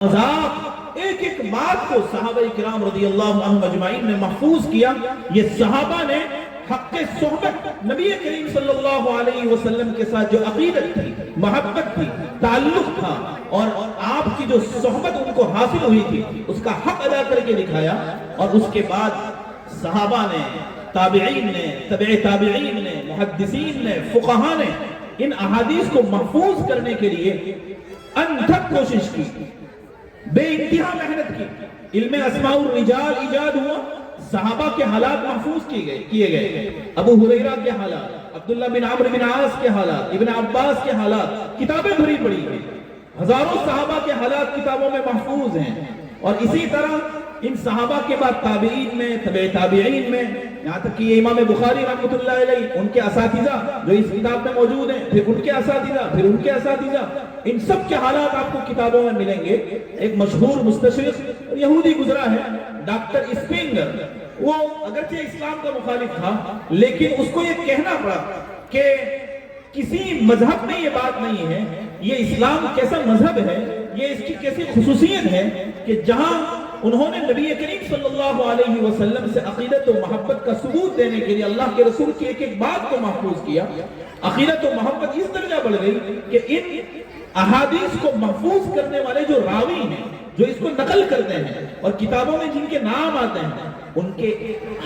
مذاق ایک ایک بات کو صحابہ کرام رضی اللہ عنہم اجمعین نے محفوظ کیا. یہ صحابہ نے حق صحبت نبی کریم صلی اللہ علیہ وسلم کے ساتھ جو عقیدت تھی، محبت تھی، تعلق تھا، اور آپ کی جو صحبت ان کو حاصل ہوئی تھی اس کا حق ادا کر کے دکھایا. اور اس کے بعد صحابہ نے، تابعین نے، تبع تابعین نے، محدثین نے، فقہاء نے ان احادیث کو محفوظ کرنے کے لیے انتھک کوشش کی، بے انتہا محنت کی. علم اسماء الرجال ایجاد ہوا، صحابہ کے حالات محفوظ کیے گئے. ابو ہریرہ کے حالات، عبداللہ بن عمرو بن عاص کے حالات، ابن عباس کے حالات، کتابیں بھری پڑی ہیں. ہزاروں صحابہ کے حالات کتابوں میں محفوظ ہیں. اور اسی طرح ان صحابہ کے بعد تابعین میں، تبع تابعین میں، یہاں تک کہ یہ امام بخاری رحمۃ اللہ علیہ، ان کے اساتذہ جو اس کتاب میں موجود ہیں، پھر ان کے اساتذہ، پھر ان کے اساتذہ، ان سب کے حالات آپ کو کتابوں میں ملیں گے. ایک مشہور مستشرق یہودی گزرا ہے، ڈاکٹر اسپینگر. وہ اگرچہ اسلام کا مخالف تھا لیکن اس کو یہ کہنا پڑا کہ کسی مذہب میں یہ بات نہیں ہے، یہ اسلام کیسا مذہب ہے، یہ اس کی کیسی خصوصیت ہے کہ جہاں انہوں نے نبی کریم صلی اللہ علیہ وسلم سے عقیدت و محبت کا ثبوت دینے کے لیے اللہ کے رسول کی ایک ایک بات کو محفوظ کیا. عقیدت و محبت اس درجہ بڑھ گئی کہ ان احادیث کو محفوظ کرنے والے جو راوی ہیں، جو اس کو نقل کرتے ہیں اور کتابوں میں جن کے نام آتے ہیں، ان کے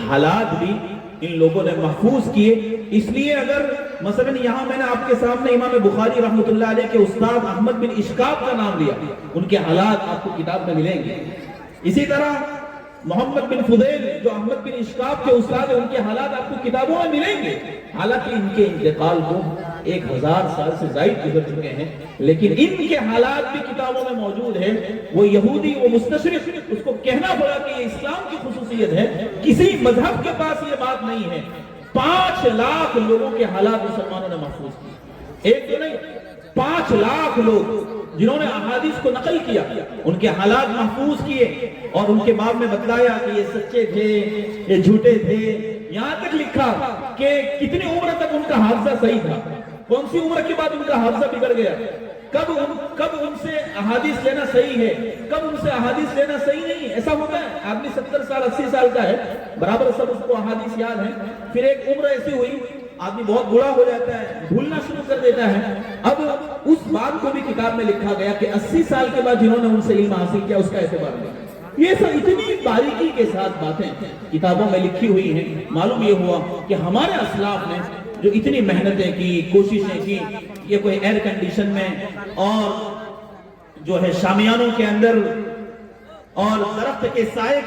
حالات بھی ان لوگوں نے محفوظ کیے. اس لیے اگر مثلا یہاں میں نے آپ کے سامنے امام بخاری رحمۃ اللہ علیہ کے استاد احمد بن اشکاب کا نام لیا، ان کے حالات آپ کو کتاب میں ملیں گے. اسی طرح محمد بن فضیل جو احمد بن اشکاب کے استاد ہیں، ان کے حالات آپ کو کتابوں میں ملیں گے. حالانکہ ان کے انتقال کو 1000 سال سے زائد گزر چکے ہیں، لیکن ان کے حالات بھی کتابوں میں موجود ہیں. وہ یہودی، وہ مستشرق، اس کو کہنا پڑا کہ یہ اسلام کی خصوصیت ہے، کسی مذہب کے پاس یہ بات نہیں ہے. 5 لاکھ لوگوں کے حالات مسلمانوں نے محفوظ کیے. ایک تو نہیں، 5 لاکھ لوگ جنہوں نے احادیث کو نقل کیا، ان کے حالات محفوظ کیے اور ان کے باب میں بتلایا کہ یہ سچے تھے، یہ جھوٹے تھے. یہاں تک لکھا کہ کتنی عمر تک ان کا حافظہ صحیح تھا، کون سی عمر کے بعد ان کا حافظہ بگڑ گیا، کب ان سے احادیث لینا صحیح ہے، کب ان سے احادیث لینا صحیح نہیں. ایسا ہوتا ہے آدمی 70 سال 80 سال کا ہے، برابر سب اس کو احادیث یاد ہیں، پھر ایک عمر ایسی ہوئی آدمی بہت بڑا ہو جاتا ہے، بھولنا شروع کر دیتا ہے. اب اس بات کو بھی کتاب میں لکھا گیا کہ 80 سال کے بعد جنہوں نے ان سے علم حاصل کیا اس کا اعتبار نہیں. یہ سب اتنی باریکی کے ساتھ باتیں کتابوں میں لکھی ہوئی ہیں. معلوم یہ ہوا کہ ہمارے اسلاف نے جو اتنی محنتیں کی، کوششیں کی، یہ کوئی ایئر کنڈیشن میں اور جو ہے شامیانوں کے اندر اور درخت کے سائے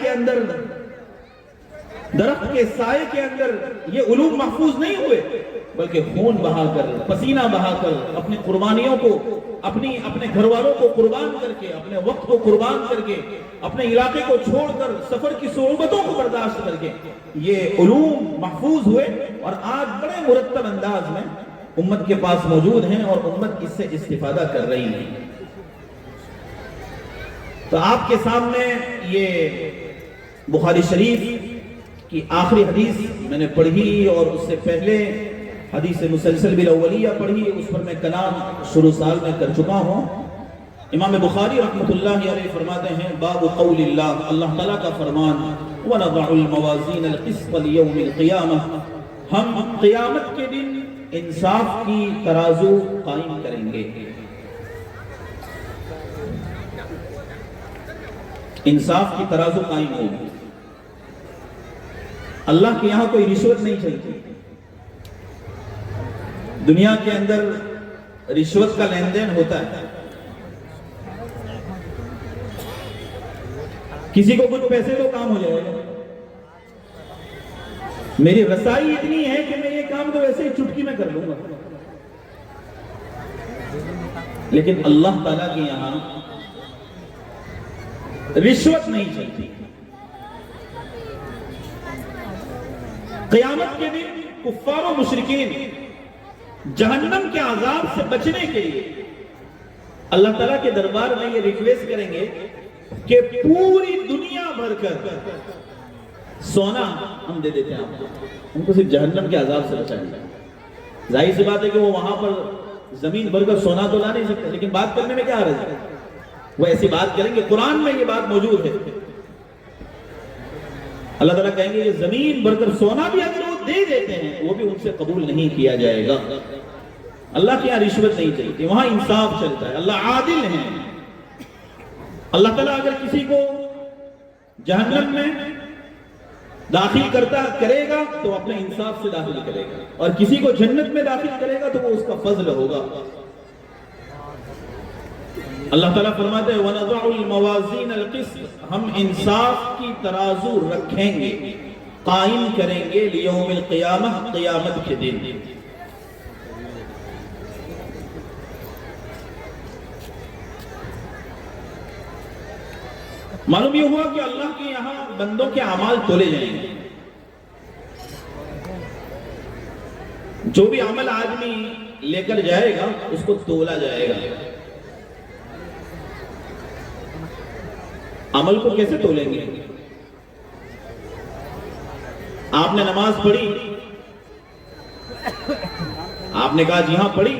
کے اندر یہ علوم محفوظ نہیں ہوئے، بلکہ خون بہا کر، پسینہ بہا کر، اپنی قربانیوں کو، اپنے گھر والوں کو قربان کر کے، اپنے وقت کو قربان کر کے، اپنے علاقے کو چھوڑ کر، سفر کی صعوبتوں کو برداشت کر کے یہ علوم محفوظ ہوئے اور آج بڑے مرتب انداز میں امت کے پاس موجود ہیں اور امت اس سے استفادہ کر رہی ہے. تو آپ کے سامنے یہ بخاری شریف کی آخری حدیث میں نے پڑھی اور اس سے پہلے حدیث مسلسل بالاولیہ پڑھی، اس پر میں کلام شروع سال میں کر چکا ہوں. امام بخاری رحمۃ اللہ علیہ فرماتے ہیں باب قول اللہ، اللہ تعالیٰ کا فرمان وَنَضَعُ الْمَوَازِينَ الْقِسْطَ لِيَوْمِ الْقِيَامَةِ، ہم قیامت کے دن انصاف کی ترازو قائم کریں گے. انصاف کی ترازو قائم ہوگی. اللہ کے یہاں کوئی رشوت نہیں چلتی. دنیا کے اندر رشوت کا لین دین ہوتا ہے، کسی کو کچھ پیسے تو کام ہو جائے گا، میری رسائی اتنی ہے کہ میں یہ کام تو ویسے ہی چٹکی میں کر لوں گا. لیکن اللہ تعالیٰ کے یہاں رشوت نہیں چلتی. قیامت کے دن کفار و مشرکین جہنم کے عذاب سے بچنے کے لیے اللہ تعالیٰ کے دربار میں یہ ریکویسٹ کریں گے کہ پوری دنیا بھر کر سونا ہم دے دیتے ہیں آپ کو، ہم کو صرف جہنم کے عذاب سے بچائیں گے. ظاہر سی بات ہے کہ وہ وہاں پر زمین بھر کر سونا تو لا نہیں سکتے، لیکن بات کرنے میں کیا حرج ہے. وہ ایسی بات کریں گے، قرآن میں یہ بات موجود ہے۔ اللہ تعالیٰ کہیں گے یہ زمین بھر کر سونا بھی اگر وہ دے دیتے ہیں وہ بھی ان سے قبول نہیں کیا جائے گا۔ اللہ کے یہاں رشوت نہیں چلتی، وہاں انصاف چلتا ہے، اللہ عادل ہے۔ اللہ تعالیٰ اگر کسی کو جہنم میں داخل کرے گا تو اپنے انصاف سے داخل کرے گا، اور کسی کو جنت میں داخل کرے گا تو وہ اس کا فضل ہوگا۔ اللہ تعالیٰ فرماتے ہیں وَنَضَعُ الْمَوَازِينَ الْقِسْطَ، ہم انصاف کی ترازو رکھیں گے، قائم کریں گے لیوم القیامہ، قیامت کے دن۔ معلوم یہ ہوا کہ اللہ کے یہاں بندوں کے اعمال تولے جائیں گے۔ جو بھی عمل آدمی لے کر جائے گا اس کو تولا جائے گا۔ عمل کو کیسے تولیں گے؟ آپ نے نماز پڑھی، آپ نے کہا جی ہاں پڑھی،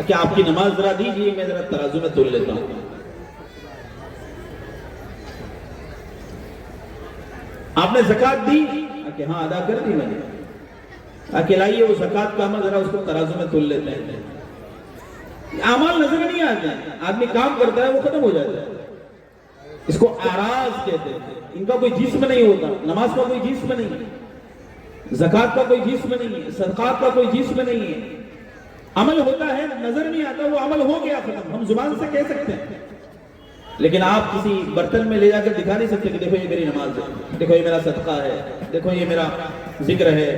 کہ آپ کی نماز ذرا دیجیے میں ذرا ترازو میں تول لیتا ہوں۔ آپ نے زکوٰۃ دی کہ ہاں ادا کر دی میں نے، کہ لائیے وہ زکوٰۃ کا عمل ذرا اس کو ترازو میں تول لیتے ہیں۔ اعمال نظر نہیں آتے ہیں، آدمی کام کرتا ہے وہ ختم ہو جاتا ہے، اس کو اعراض کہتے ہیں۔ ان کا کوئی جسم نہیں ہوتا، نماز کا کوئی جسم نہیں ہے، زکوٰۃ کا کوئی جسم نہیں ہے، صدقات کا کوئی جسم نہیں ہے۔ عمل ہوتا ہے نظر نہیں آتا، وہ عمل ہو گیا ختم، ہم زبان سے کہہ سکتے ہیں، لیکن آپ کسی برتن میں لے جا کر دکھا نہیں سکتے کہ دیکھو یہ میری نماز ہے، دیکھو یہ میرا صدقہ ہے، دیکھو یہ میرا ذکر ہے،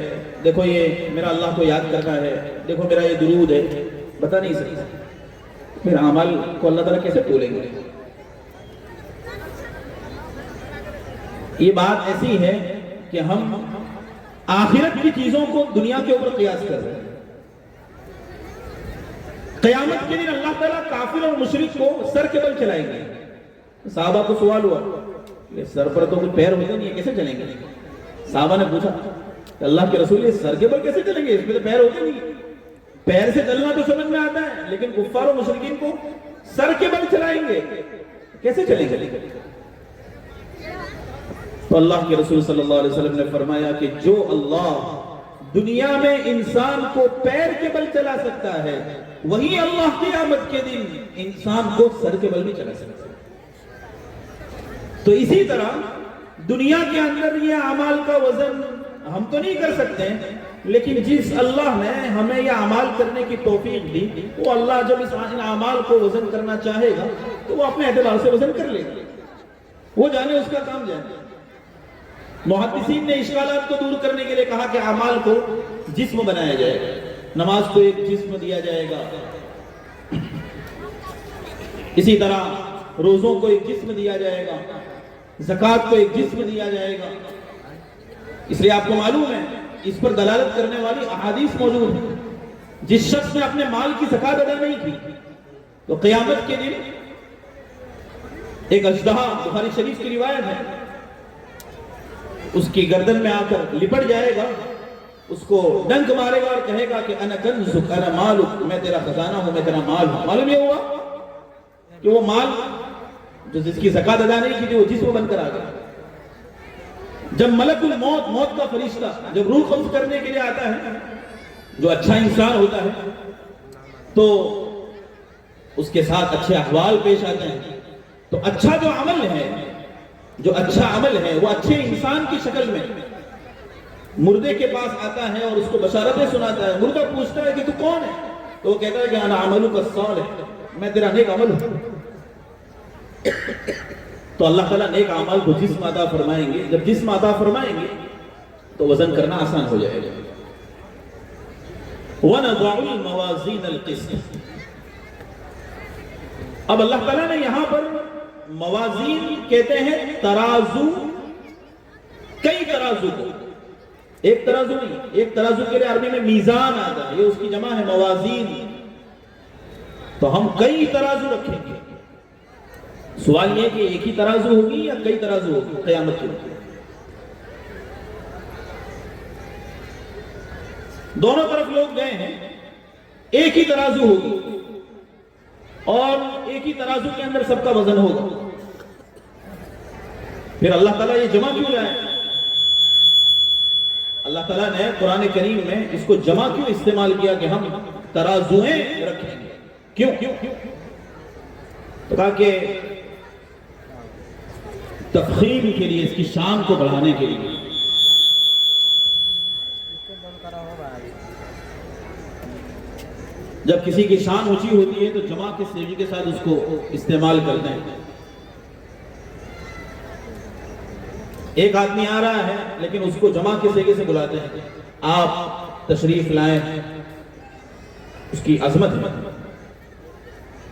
دیکھو یہ میرا اللہ کو یاد کرنا ہے، دیکھو میرا یہ درود ہے، بتا نہیں سکتے۔ پھر اعمال کو اللہ تعالیٰ کیسے تولیں گے؟ یہ بات ایسی ہے کہ ہم آخرت کی چیزوں کو دنیا کے اوپر قیاس کر رہے ہیں۔ قیامت کے دن اللہ تعالیٰ کافر اور مشرک کو سر کے بل چلائیں گے۔ صحابہ کو سوال ہوا کہ سر پر تو کوئی پیر ہوتے نہیں ہے، کیسے چلیں گے؟ صحابہ نے پوچھا کہ اللہ کے رسول یہ سر کے بل کیسے چلیں گے، اس میں تو پیر ہوتے نہیں۔ پیر سے چلنا تو سمجھ میں آتا ہے، لیکن کفار و مشرکین کو سر کے بل چلائیں گے، کیسے چلیں گے؟ تو اللہ کے رسول صلی اللہ علیہ وسلم نے فرمایا کہ جو اللہ دنیا میں انسان کو پیر کے بل چلا سکتا ہے وہی اللہ قیامت کے دن انسان کو سر کے بل بھی چلا سکتا ہے۔ تو اسی طرح دنیا کے اندر یہ اعمال کا وزن ہم تو نہیں کر سکتے، لیکن جس اللہ نے ہمیں یہ اعمال کرنے کی توفیق دی وہ اللہ جب اس اعمال کو وزن کرنا چاہے گا تو وہ اپنے اعتبار سے وزن کر لے گا، وہ جانے اس کا کام جانے۔ محدثین نے اشکالات کو دور کرنے کے لیے کہا کہ اعمال کو جسم بنایا جائے گا، نماز کو ایک جسم دیا جائے گا، اسی طرح روزوں کو ایک جسم دیا جائے گا، زکوٰۃ کو ایک جسم دیا جائے گا۔ اس لیے آپ کو معلوم ہے اس پر دلالت کرنے والی احادیث موجود ہیں۔ جس شخص نے اپنے مال کی زکوٰۃ ادا نہیں کی تو قیامت کے دن ایک اژدہا، بخاری شریف کی روایت ہے، اس کی گردن میں آ کر لپٹ جائے گا، اس کو ڈنک مارے گا اور کہے گا کہ انا کنزک انا مالک، میں تیرا خزانہ ہوں، میں تیرا مال ہوں۔ معلوم یہ ہوا کہ وہ مال جو جس کی زکوٰۃ ادا نہیں کی تھی وہ جسم بن کر آ گیا۔ جب ملک الموت، موت کا فرشتہ جب روح قبض کرنے کے لیے آتا ہے، جو اچھا انسان ہوتا ہے تو اس کے ساتھ اچھے احوال پیش آتے ہیں، تو اچھا جو عمل ہے، جو اچھا عمل ہے وہ اچھے انسان کی شکل میں مردے کے پاس آتا ہے اور اس کو بشارتیں سناتا ہے۔ مردہ پوچھتا ہے کہ تو کون ہے؟ تو وہ کہتا ہے کہ انا عملک الصالح، میں تیرا نیک عمل ہوں۔ تو اللہ تعالیٰ نیک اعمال کو جسم عطا فرمائیں گے۔ جب جسم عطا فرمائیں گے تو وزن کرنا آسان ہو جائے گا۔ وَنَضَعُ الْمَوَازِينَ الْقِسْطَ، اب اللہ تعالیٰ نے یہاں پر موازین کہتے ہیں ترازو، کئی ترازو کو، ایک ترازو نہیں، ایک ترازو کے لیے عربی میں میزان آتا ہے، یہ اس کی جمع ہے موازین، تو ہم کئی ترازو رکھیں گے۔ سوال یہ کہ ایک ہی ترازو ہوگی یا کئی ترازو ہوگی قیامت کے دن؟ دونوں طرف لوگ گئے ہیں، ایک ہی ترازو ہوگی، اور ایک ہی ترازو کے اندر سب کا وزن ہوگا، پھر اللہ تعالیٰ یہ جمع کیوں لائے؟ اللہ تعالیٰ نے قرآن کریم میں اس کو جمع کیوں استعمال کیا کہ ہم ترازویں رکھیں گے؟ کیوں؟ تو کہا کہ تفخیم کے لیے، اس کی شان کو بڑھانے کے لیے۔ جب کسی کی شان اونچی ہوتی ہے تو جمع کے سیغے کے ساتھ اس کو استعمال کرتے ہیں۔ ایک آدمی آ رہا ہے لیکن اس کو جمع کے سیغے سے بلاتے ہیں، آپ تشریف لائیں، اس کی عظمت ہے۔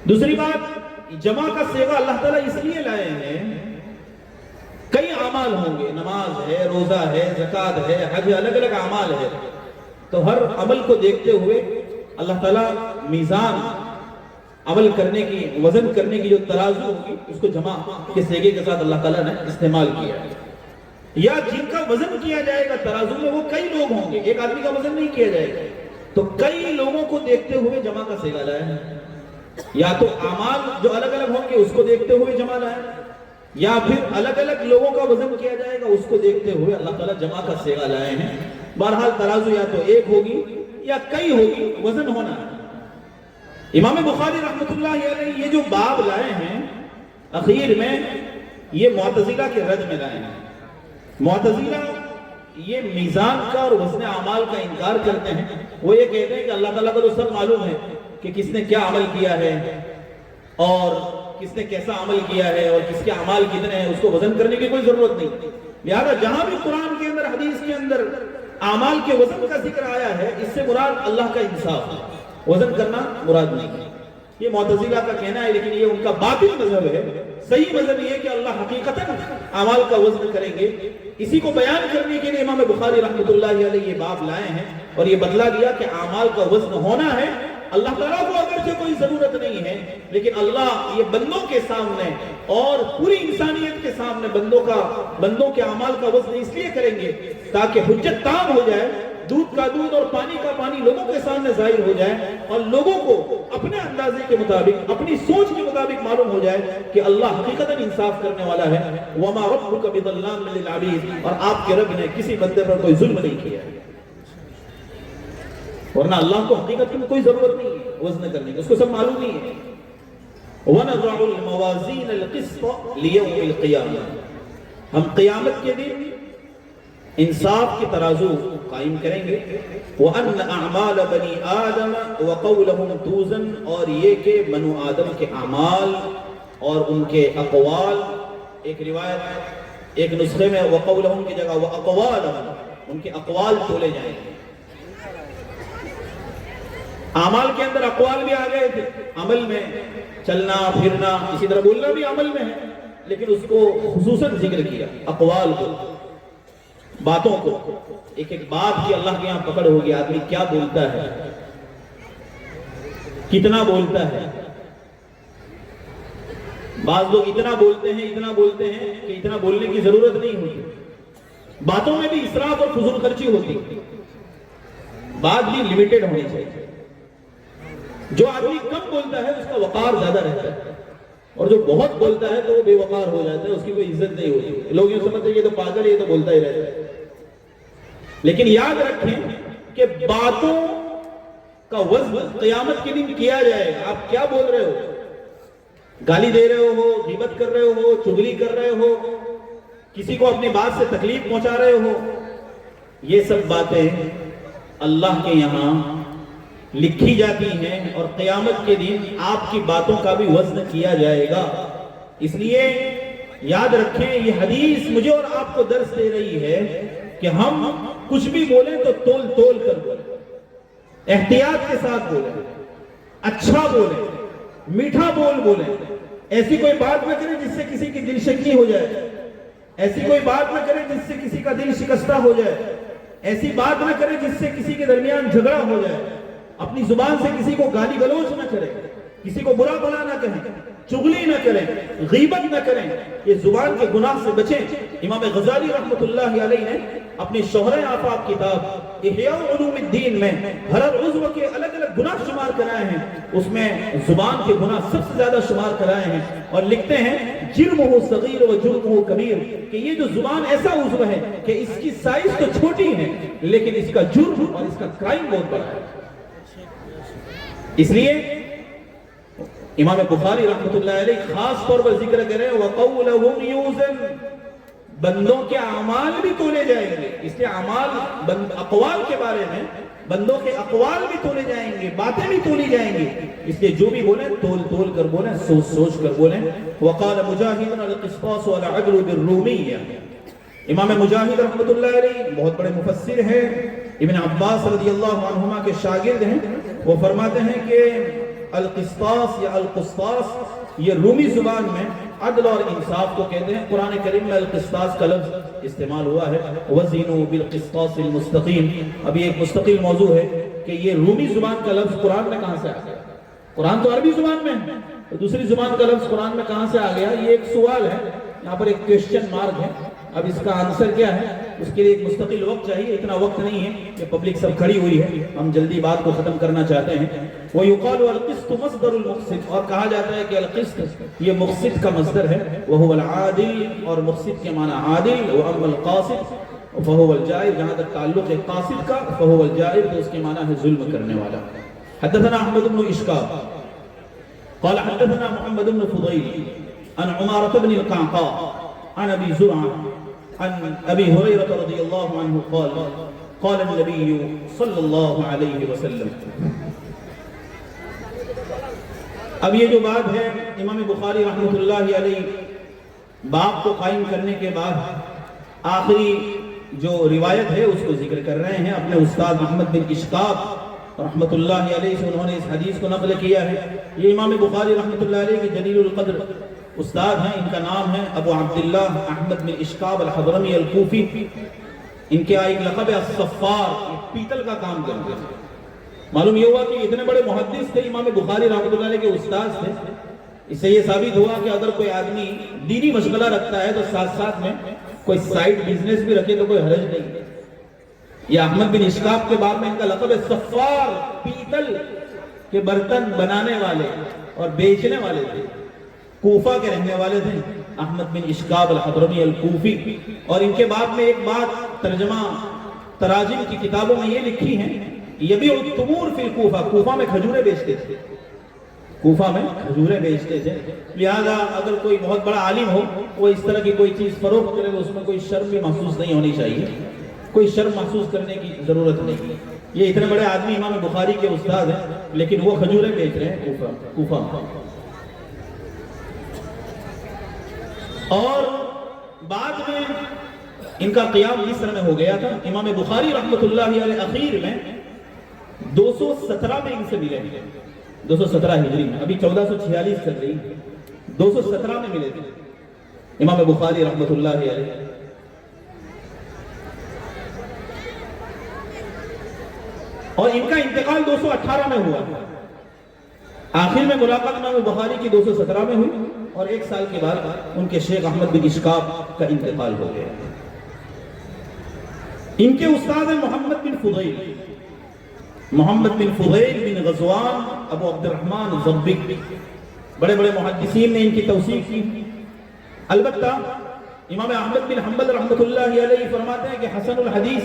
دوسری بات، جمع کا سیغہ اللہ تعالیٰ اس لیے لائے ہیں، کئی اعمال ہوں گے، نماز ہے، روزہ ہے، زکوٰۃ ہے، حج، الگ الگ اعمال ہے، تو ہر عمل کو دیکھتے ہوئے اللہ تعالیٰ میزان عمل کرنے کی، وزن کرنے کی جو ترازو ہوگی اس کو جمع کے سیغے کے ساتھ اللہ تعالیٰ نے استعمال کیا ہے۔ یا جن کا وزن کیا جائے گا ترازو میں وہ کئی لوگ ہوں گے، ایک آدمی کا وزن نہیں کیا جائے گا، تو کئی لوگوں کو دیکھتے ہوئے جمع کا سیغہ لائے ہیں۔ یا تو اعمال جو الگ الگ ہوں گے اس کو دیکھتے ہوئے جمع لائے، یا پھر الگ الگ لوگوں کا وزن کیا جائے گا اس کو دیکھتے ہوئے اللہ تعالیٰ جمع کا سیغہ لائے ہیں۔ بہرحال ترازو یا تو ایک ہوگی یا کئی ہوگی، وزن ہونا ہے۔ امام بخاری رحمۃ اللہ علیہ یہ جو باب لائے ہیں اخیر میں، یہ معتزلہ کے رد میں لائے ہیں۔ معتزلہ یہ میزان کا اور وزن اعمال کا انکار کرتے ہیں، وہ یہ کہتے ہیں کہ اللہ تعالیٰ کو تو سب معلوم ہے کہ کس نے کیا عمل کیا ہے اور کس نے کیسا عمل کیا ہے اور کس کے اعمال کتنے ہیں، اس کو وزن کرنے کی کوئی ضرورت نہیں۔ لہذا جہاں بھی قرآن کے اندر، حدیث کے اندر اعمال کے وزن کا ذکر آیا ہے، اس سے مراد اللہ کا انصاف ہے، وزن کرنا مراد نہیں ہے۔ یہ معتزلہ کا کہنا ہے، لیکن یہ ان کا باطل مذہب ہے۔ صحیح مذہب یہ کہ اللہ حقیقتاً اعمال کا وزن کریں گے۔ اسی کو بیان کرنے کے لیے امام بخاری رحمۃ اللہ علیہ یہ باب لائے ہیں اور یہ بتلا دیا کہ اعمال کا وزن ہونا ہے۔ اللہ تعالیٰ کو اگرچہ کوئی ضرورت نہیں ہے، لیکن اللہ یہ بندوں کے سامنے اور پوری انسانیت کے سامنے بندوں کے اعمال کا وزن اس لیے کریں گے تاکہ حجت تام ہو جائے، دودھ کا دودھ اور پانی کا پانی لوگوں کے سامنے ظاہر ہو جائے، اور لوگوں کو اپنے اندازے کے مطابق، اپنی سوچ کے مطابق معلوم ہو جائے کہ اللہ حقیقتاً انصاف کرنے والا ہے۔ وَمَا رَبُّكَ بِظَلَّامٍ لِّلْعَبِيدِ، اور آپ کے رب نے کسی بندے پر کوئی ظلم نہیں کیا ہے، ورنہ اللہ کو حقیقت میں کوئی ضرورت نہیں ہے وزن کرنے کی، اس کو سب معلوم ہی ہے۔ وَنَضَعُ الْمَوَازِينَ الْقِسْطَ لِيَوْمِ الْقِيَامَةِ، ہم قیامت کے دن انصاف کی ترازو قائم کریں گے۔ وَأَنَّ أَعْمَالَ بَنِي آدَمَ وَقَوْلَهُمْ تُوزَنْ، اور یہ کہ بنو آدم کے اعمال اور ان کے اقوال، ایک روایت ایک نسخے میں وَقَوْلَهُمْ کی جگہ وَأَقْوَالَهُمْ، ان کے اقوال تولے جائیں گے۔ اعمال کے اندر اقوال بھی آ گئے تھے، عمل میں چلنا پھرنا، اسی طرح بولنا بھی عمل میں ہے، لیکن اس کو خصوصاً ذکر کیا، اقوال کو، باتوں کو۔ ایک ایک بات کی اللہ کے یہاں پکڑ ہوگی، آدمی کیا بولتا ہے، کتنا بولتا ہے۔ بعض لوگ اتنا بولتے ہیں کہ اتنا بولنے کی ضرورت نہیں ہوتی۔ باتوں میں بھی اسراف اور فضول خرچی ہوتی، بات بھی لمیٹڈ ہونی چاہیے۔ جو آدمی کم بولتا ہے اس کا وقار زیادہ رہتا ہے، اور جو بہت بولتا ہے تو وہ بے وقار ہو جاتا ہے، اس کی کوئی عزت نہیں ہوتی۔ لوگ یوں سمجھتے ہیں یہ تو پاگل ہے، یہ تو بولتا ہی رہتا ہے۔ لیکن یاد رکھیں کہ باتوں کا وزن قیامت کے دن کیا جائے گا۔ آپ کیا بول رہے ہو، گالی دے رہے ہو، غیبت کر رہے ہو، چغلی کر رہے ہو، کسی کو اپنی بات سے تکلیف پہنچا رہے ہو، یہ سب باتیں اللہ کے یہاں لکھی جاتی ہیں، اور قیامت کے دن آپ کی باتوں کا بھی وزن کیا جائے گا۔ اس لیے یاد رکھیں، یہ حدیث مجھے اور آپ کو درس دے رہی ہے کہ ہم کچھ بھی بولیں تو تول تول کر بولیں، احتیاط کے ساتھ بولیں، اچھا بولیں، میٹھا بولیں۔ ایسی کوئی بات نہ کریں جس سے کسی کی دل شکنی ہو جائے، ایسی کوئی بات نہ کریں جس سے کسی کا دل شکستہ ہو جائے، ایسی بات نہ کریں جس سے کسی کے درمیان جھگڑا ہو جائے۔ اپنی زبان سے کسی کو گالی گلوچ نہ کریں، کسی کو برا بھلا نہ کہیں، چغلی نہ کریں، غیبت نہ کریں، یہ زبان کے گناہ سے بچیں۔ امام غزالی رحمۃ اللہ علیہ نے اپنی شہرہ آفاق کتاب احیاء علوم الدین میں ہر عضو کے الگ الگ گناہ شمار کرائے ہیں، اس میں زبان کے گناہ سب سے زیادہ شمار کرائے ہیں، اور لکھتے ہیں جرمہ صغیر و جرمہ کبیر، کہ یہ جو زبان ایسا عضو ہے کہ اس کی سائز تو چھوٹی ہے لیکن اس کا جرم اور اس کا کرائم بہت بڑا ہے۔ اس لیے امام بخاری رحمۃ اللہ علیہ خاص طور پر ذکر کریں وَقَوْلَهُمْ يُوزَنْ، بندوں کے اعمال بھی تولے جائیں گے، اس لیے اعمال اقوال کے بارے میں بندوں کے اقوال بھی تولے جائیں گے، باتیں بھی تولی جائیں گے، اس لیے جو بھی بولیں تول کر بولیں، سوچ سوچ کر بولیں۔ وقال مجاہد القسطاس والعدل بالرومیہ، امام مجاہد رحمۃ اللہ علیہ بہت بڑے مفسر ہیں، ابن عباس رضی اللہ عنہما کے شاگرد ہیں، وہ فرماتے ہیں کہ القسطاس یا القسطاس یہ رومی زبان میں عدل اور انصاف کو کہتے ہیں۔ قرآن کریم میں القسطاس کا لفظ استعمال ہوا ہے، وزنوا بالقسطاس المستقیم۔ اب یہ ایک مستقل موضوع ہے کہ یہ رومی زبان کا لفظ قرآن میں کہاں سے آ گیا؟ قرآن تو عربی زبان میں ہے، تو دوسری زبان کا لفظ قرآن میں کہاں سے آ گیا؟ یہ ایک سوال ہے، یہاں پر ایک کویسچن مارک ہے۔ اب اس کا آنسر کیا ہے، اس کے لیے ایک مستقل وقت چاہیے، اتنا وقت نہیں ہے کہ پبلک سب کھڑی ہوئی ہے، ہم جلدی بات کو ختم کرنا چاہتے ہیں۔ وَيُقَالُ الْقِسْطُ مَصْدَرُ الْمُقْسِطِ، اور کہا جاتا ہے کہ القسط یہ مقسط کا مصدر ہے، وَهُوَ الْعَادِلِ، اور مقسط کے معنی عادل، وَأَمَّا الْقَاسِطِ فَهُوَ الْجَائِرُ، جہاں تک تعلق ہے قاصد کا فَهُوَ الْجَائِرُ، تو اس کے معنی ہے ظلم کرنے والا۔ حدثنا احمد بن اشکاب قال حدثنا محمد بن فضیل عن عمارة بن القعقاع عن ابی زرعہ عن ابی ہریرہ رضی اللہ عنہ قال قال النبی صلی اللہ علیہ وسلم۔ اب یہ جو بات ہے امام بخاری رحمۃ اللہ علیہ باب کو قائم کرنے کے بعد آخری جو روایت ہے اس کو ذکر کر رہے ہیں اپنے استاد محمد بن اشکاب رحمۃ اللہ علیہ سے، انہوں نے اس حدیث کو نقل کیا ہے۔ یہ امام بخاری رحمۃ اللہ علیہ کے جلیل القدر استاد ہیں، ان کا نام ہے ابو عبداللہ احمد بن اشکاب الحضرمی الکوفی، ان کے ایک لقب ہے الصفار، پیتل کا کام کرتے ہیں۔ معلوم یہ ہوا کہ اتنے بڑے محدث تھے، امام بخاری رحمۃ اللہ علیہ کے استاد تھے۔ اس سے یہ ثابت ہوا کہ اگر کوئی آدمی دینی مشغلہ رکھتا ہے تو ساتھ ساتھ میں کوئی سائیڈ بزنس بھی رکھے تو کوئی حرج نہیں۔ یہ احمد بن اشکاب کے باب میں ان کا لقب ہے صفار، پیتل کے برتن بنانے والے اور بیچنے والے تھے، کوفہ کے رہنے والے تھے احمد بن اشکاب الحضرمی الکوفی۔ اور ان کے باب میں ایک بات ترجمہ تراجم کی کتابوں میں یہ لکھی ہے، یبیع التمور فی الکوفہ، کوفہ میں کھجوریں بیچتے تھے، کوفہ میں کھجوریں بیچتے تھے، لہذا اگر کوئی بہت بڑا عالم ہو وہ اس طرح کی کوئی چیز فروخت کرے تو اس میں کوئی شرم بھی محسوس نہیں ہونی چاہیے، کوئی شرم محسوس کرنے کی ضرورت نہیں۔ یہ اتنے بڑے آدمی امام بخاری کے استاد ہیں لیکن وہ کھجوریں بیچ رہے ہیں کوفہ۔ اور بعد میں ان کا قیام مصر میں ہو گیا تھا۔ امام بخاری رحمۃ اللہ علیہ اخیر میں 217 میں ان سے ملے ہیں، 217 ہجری میں، ابھی 1446 چل رہی، 217 میں ملے تھے امام بخاری رحمۃ اللہ علیہ۔ اور ان کا انتقال 218 میں ہوا، آخر میں ملاقات امام بخاری کی 217 میں ہوئی، اور ایک سال کے بعد ان کے شیخ احمد بن اشکاب کا انتقال ہو گیا۔ ان کے استاد ہیں محمد بن فضیل، محمد بن فضیل بن غزوان ابو عبد الرحمن الضبی، بڑے بڑے محدثین نے ان کی توثیق کی۔ البتہ امام احمد بن حنبل رحمۃ اللہ علیہ فرماتے ہیں کہ حسن الحدیث،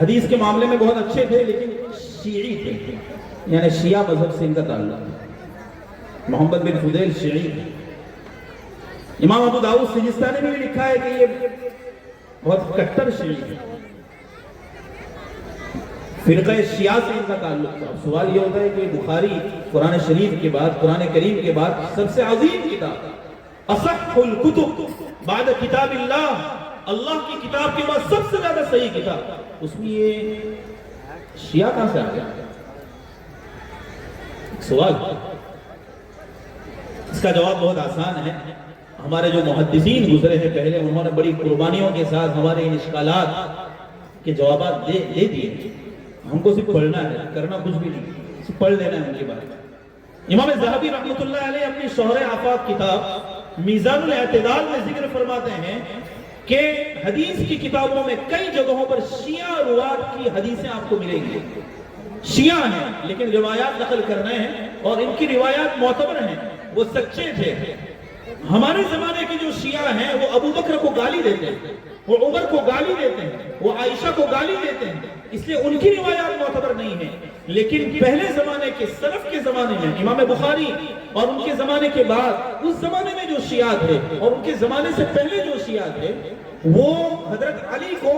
حدیث کے معاملے میں بہت اچھے تھے لیکن شیعی تھے، یعنی شیعہ مذہب سے ان کا تعلق ہے۔ محمد بن فضیل شیعی تھے۔ امام ابو داؤد سجستانی نے بھی لکھا ہے کہ یہ بہت کٹر شیعی ہے، فرقہ شیعہ سے ان کا تعلق تھا۔ سوال یہ ہوتا ہے کہ بخاری قرآن شریف کے بعد، قرآن کریم کے بعد سب سے عظیم کتاب، اصح الکتب بعد کتاب اللہ، اللہ کی کتاب کے بعد سب سے زیادہ صحیح کتاب، اس میں یہ شیعہ کہاں سے آ گیا؟ سوال، اس کا جواب بہت آسان ہے۔ ہمارے جو محدثین گزرے ہیں پہلے، انہوں نے بڑی قربانیوں کے ساتھ ہمارے ان اشکالات کے جوابات دے دیے۔ ہم کو صرف پڑھنا ہے، کرنا کچھ بھی نہیں، صرف پڑھ لینا ہے ان کے بارے میں۔ امام ذہبی رحمۃ اللہ علیہ اپنی شہر آفاق کتاب میزان الاعتدال میں ذکر فرماتے ہیں کہ حدیث کی کتابوں میں کئی جگہوں پر شیعہ روات کی حدیثیں آپ کو ملیں گی. شیعہ ہیں لیکن روایات نقل کر رہے ہیں اور ان کی روایات معتبر ہیں, وہ سچے تھے. ہمارے زمانے کے جو شیعہ ہیں وہ ابو بکر کو گالی دیتے ہیں, وہ عمر کو گالی دیتے ہیں, وہ عائشہ کو گالی دیتے ہیں, اس لیے ان کی روایات معتبر نہیں ہیں. لیکن پہلے زمانے کے سلف کے زمانے میں امام بخاری اور ان کے زمانے کے بعد اس زمانے میں جو شیعہ تھے اور ان کے زمانے سے پہلے جو شیعہ تھے وہ حضرت علی کو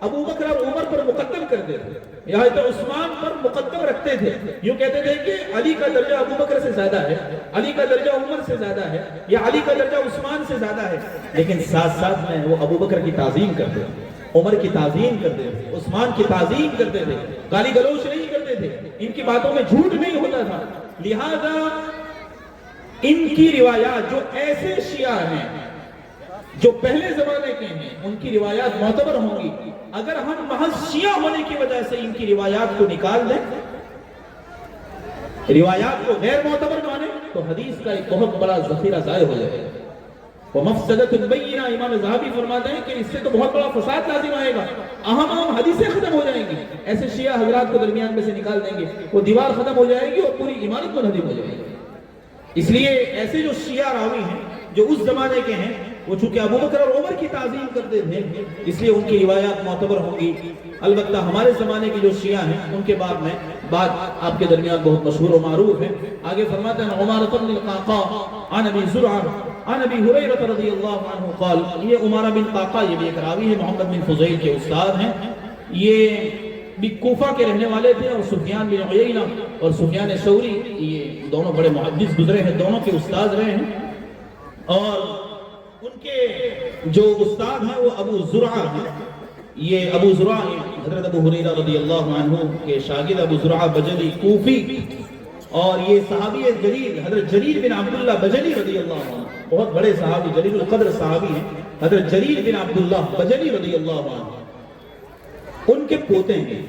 ابو بکر اور عمر پر مقدم کرتے تھے, یا حضرت عثمان پر مقدم رکھتے تھے. یوں کہتے تھے کہ علی کا درجہ ابو بکر سے زیادہ ہے, علی کا درجہ عمر سے زیادہ ہے, یا علی کا درجہ عثمان سے زیادہ ہے. لیکن ساتھ ساتھ میں وہ ابو بکر کی تعظیم کرتے تھے, عمر کی تعظیم کرتے تھے, عثمان کی تعظیم کرتے تھے, گالی گلوچ نہیں کرتے تھے, ان کی باتوں میں جھوٹ نہیں ہوتا تھا. لہذا ان کی روایات جو ایسے شیعہ ہیں جو پہلے زمانے کے ہیں ان کی روایات معتبر ہوں گی. اگر ہم محض شیعہ ہونے کی وجہ سے ان کی روایات کو نکال دیں, روایات کو غیر معتبر مانیں, تو حدیث کا ایک بہت بڑا ذخیرہ ضائع ہو جائے گا. وَمَفْسَدَةٌ بَيِّنَةٌ امام ذہبی فرماتے ہیں کہ اس سے تو بہت بڑا فساد لازم آئے گا, اہم حدیثیں ختم ہو جائیں گی. ایسے شیعہ حضرات کو درمیان میں سے نکال دیں گے, وہ دیوار ختم ہو جائے گی اور پوری عمارت منہدم ہو جائے گی. اس لیے ایسے جو شیعہ راوی ہیں جو اس زمانے کے ہیں وہ چونکہ ابو بکر اور عمر کی تعظیم کرتے تھے اس لیے ان کی روایات معتبر ہوں گی. البتہ ہمارے زمانے کی جو شیعہ ہیں ان کے بعد میں بات آپ کے درمیان بہت مشہور و معروف ہے. آگے فرماتے ہیں عمارة بن القعقاع عن ابی زرعہ عن ابی ہریرہ رضی اللہ عنہ قال. یہ عمارہ بن قعقاع یہ بھی ایک راوی ہے, محمد بن فضیل کے استاد ہیں. یہ بھی کوفہ کے رہنے والے تھے اور سفیان بن عیینہ اور سفیان ثوری یہ دونوں بڑے محدث گزرے ہیں, دونوں کے استاد رہے ہیں. اور ان کے جو استاد ہیں وہ ابو زرعہ ہیں. یہ ابو زرعہ حضرت ابو ہریرہ رضی اللہ عنہ کے شاگرد ابو زرعہ بجلی کوفی, اور یہ صحابی جلیل حضرت جریر بن عبداللہ بجلی رضی اللہ عنہ, بہت بڑے صحابی جلیل القدر صحابی ہیں حضرت جریر بن عبداللہ بجلی رضی اللہ عنہ. ان کے پوتے ہیں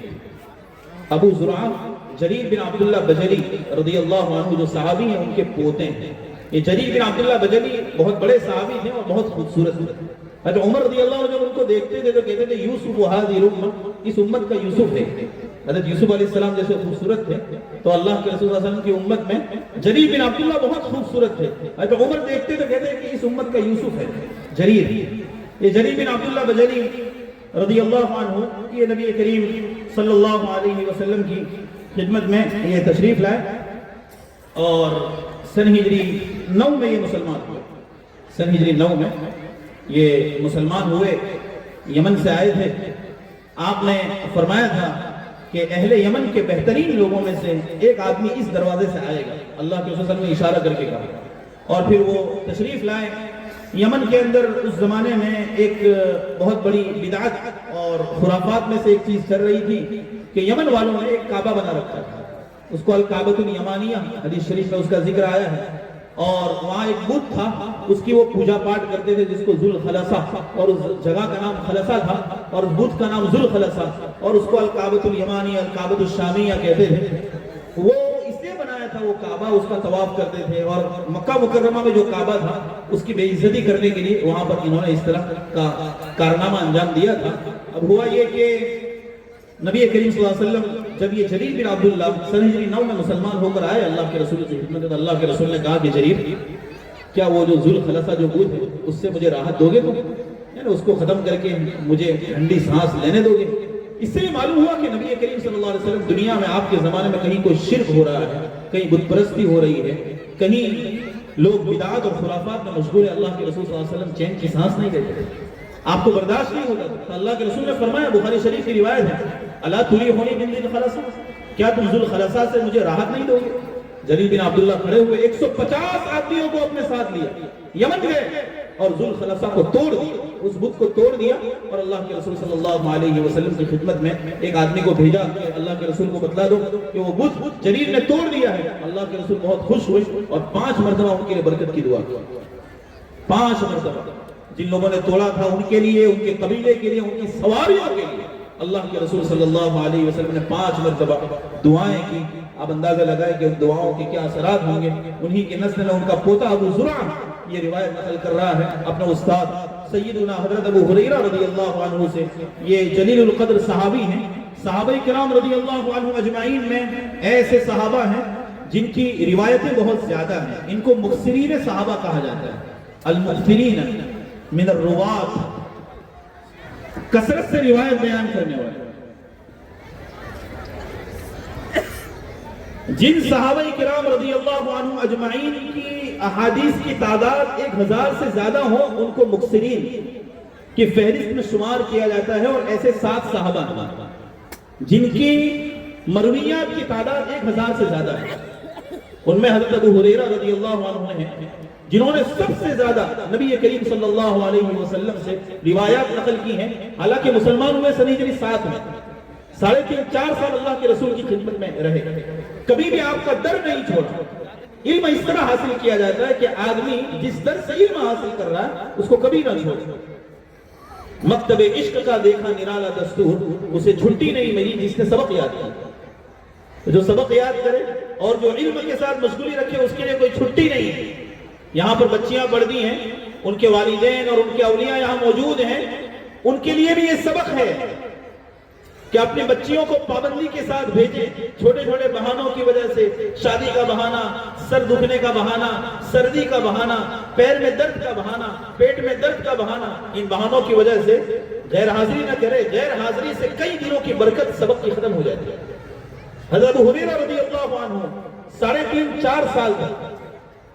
ابو زرعہ جریر بن عبداللہ بجلی رضی اللہ عنہ جو صحابی ہیں ان کے پوتے ہیں. یہ جریر بن عبداللہ بجلی بہت بڑے صحابی تھے اور بہت خوبصورت تھے. حضرت عمر رضی اللہ عنہ جب ان کو دیکھتے تھے تو کہتے تھے یوسف هذه الامه, اس امت کا یوسف ہے. حضرت یوسف علیہ السلام جیسے خوبصورت تھے تو اللہ کے رسول صلی اللہ علیہ وسلم کی امت میں جریر بن عبداللہ بہت خوبصورت تھے. حضرت عمر دیکھتے تو کہتے ہیں کہ اس امت کا یوسف ہے جریر. یہ جریر بن عبداللہ بجلی رضی اللہ عنہ یہ نبی کریم صلی اللہ علیہ وسلم کی خدمت میں یہ تشریف لائے اور سن ہجری 9 میں یہ مسلمان ہوئے. سن ہجری 9 میں یہ مسلمان ہوئے, یمن سے آئے تھے. آپ نے فرمایا تھا کہ اہل یمن کے بہترین لوگوں میں سے ایک آدمی اس دروازے سے آئے گا. اللہ کے رسول صلی اللہ علیہ وسلم نے اشارہ کر کے کہا, اور پھر وہ تشریف لائے. یمن کے اندر اس زمانے میں ایک بہت بڑی بدعت اور خرافات میں سے ایک چیز چل رہی تھی کہ یمن والوں نے ایک کعبہ بنا رکھا تھا, اس کو الکعبۃ الیمانیہ حدیث شریف میں اس کا ذکر آیا ہے. اور وہاں ایک بت تھا, اس کی وہ پوجا پاٹ کرتے تھے جس کو ذوالخلصہ, اور اس جگہ کا نام خلصہ تھا اور اس بت کا نام ذوالخلصہ, اور اس کو الکعبۃ الیمانیہ الکعبۃ الشامیہ کہتے تھے. وہ اس لیے بنایا تھا وہ کعبہ, اس کا طواف کرتے تھے, اور مکہ مکرمہ میں جو کعبہ تھا اس کی بے عزتی کرنے کے لیے وہاں پر انہوں نے اس طرح کا کارنامہ انجام دیا تھا. اب ہوا یہ کہ نبی کریم صلی اللہ علیہ وسلم جب یہ جریر بن عبداللہ سن ہجری 9 میں مسلمان ہو کر آئے اللہ کے رسول کی خدمت میں, اللہ کے رسول نے کہا کہ جریر کیا وہ جو ذوالخلصہ جو بت ہے اس سے مجھے راحت دو گے تم, یعنی اس کو ختم کر کے مجھے ٹھنڈی سانس لینے دو گے. اس سے معلوم ہوا کہ نبی کریم صلی اللہ علیہ وسلم دنیا میں آپ کے زمانے میں کہیں کوئی شرک ہو رہا ہے, کہیں بت پرستی ہو رہی ہے, کہیں لوگ بدعات اور خرافات میں مشغول ہے. اللہ کے رسول صلی اللہ علیہ وسلم چین کی سانس نہیں لیتے, آپ کو برداشت نہیں ہوتا تھا. اللہ کے رسول نے فرمایا, بخاری شریف کی روایت ہے, الا تریحونی من ذوالخلصہ, کیا تم ذوالخلصہ سے مجھے راحت نہیں دو گے؟ جریر بن عبداللہ کھڑے ہوئے 150 آدمیوں کو اپنے ساتھ لیا, یمن گئے اور ذوالخلصہ کو توڑ دیا, اس بت کو توڑ دیا. اور اللہ کے رسول صلی اللہ علیہ وسلم کی خدمت میں ایک آدمی کو بھیجا کہ اللہ کے رسول کو بتلا دو کہ وہ بت جریر نے توڑ دیا ہے. اللہ کے رسول بہت خوش ہوئے اور 5 مرتبہ ان کے لیے برکت کی دعا کی. 5 مرتبہ جن لوگوں نے توڑا تھا ان کے لیے, ان کے قبیلے کے لیے, ان کی سواریوں کے لیے اللہ کے رسول صلی اللہ علیہ وسلم نے 5 مرتبہ دعائیں کی آپ اندازہ لگائیں کہ ان دعاؤں کے کیا اثرات ہوں گے. انہی کے نسل میں ان کا پوتا ابو زرع یہ روایت نقل کر رہا ہے اپنے استاد سیدنا حضرت ابو ہریرہ رضی اللہ عنہ سے. یہ جلیل القدر صحابی ہیں. صحابہ کرام رضی اللہ عنہ اجمعین میں ایسے صحابہ ہیں جن کی روایتیں بہت زیادہ ہیں. ان کو مکثرین صحابہ کہا جاتا ہے. المکثرین من الروات، کثرت سے روایت بیان کرنے والے. جن صحابہ کرام رضی اللہ عنہ اجمعین کی احادیث کی تعداد 1000 سے زیادہ ہو ان کو مکثرین کی فہرست میں شمار کیا جاتا ہے. اور ایسے 7 صحابہ جن کی مرویات کی تعداد 1000 سے زیادہ ہے. ان میں حضرت ابو ہریرہ رضی اللہ عنہ ہیں جنہوں نے سب سے زیادہ نبی کریم صلی اللہ علیہ وسلم سے روایات نقل کی ہیں. حالانکہ مسلمان ہوئے سن ہجری 7 میں، 3.5-4 سال اللہ کے رسول کی خدمت میں رہے. کبھی بھی آپ کا در نہیں چھوڑا. علم اس طرح حاصل کیا جاتا ہے کہ آدمی جس در سے علم حاصل کر رہا ہے اس کو کبھی نہ چھوڑے. مکتب عشق کا دیکھا نرالا دستور، اسے چھٹی نہیں ملی جس نے سبق یاد کیا. جو سبق یاد کرے اور جو علم کے ساتھ مشغولی رکھے اس کے لیے کوئی چھٹی نہیں ہے. یہاں پر بچیاں پڑھتی ہیں، ان کے والدین اور ان کے اولیاء یہاں موجود ہیں. ان کے لیے بھی یہ سبق ہے کہ اپنی بچیوں کو پابندی کے ساتھ بھیجیں. چھوٹے چھوٹے بہانوں کی وجہ سے، شادی کا بہانہ، سر دکھنے کا بہانہ، سردی کا بہانہ، پیر میں درد کا بہانہ، پیٹ میں درد کا بہانہ، ان بہانوں کی وجہ سے غیر حاضری نہ کرے. غیر حاضری سے کئی دنوں کی برکت سبق کی ختم ہو جاتی ہے. حضرت ابو ہریرہ رضی اللہ عنہ 3.5-4 سال تک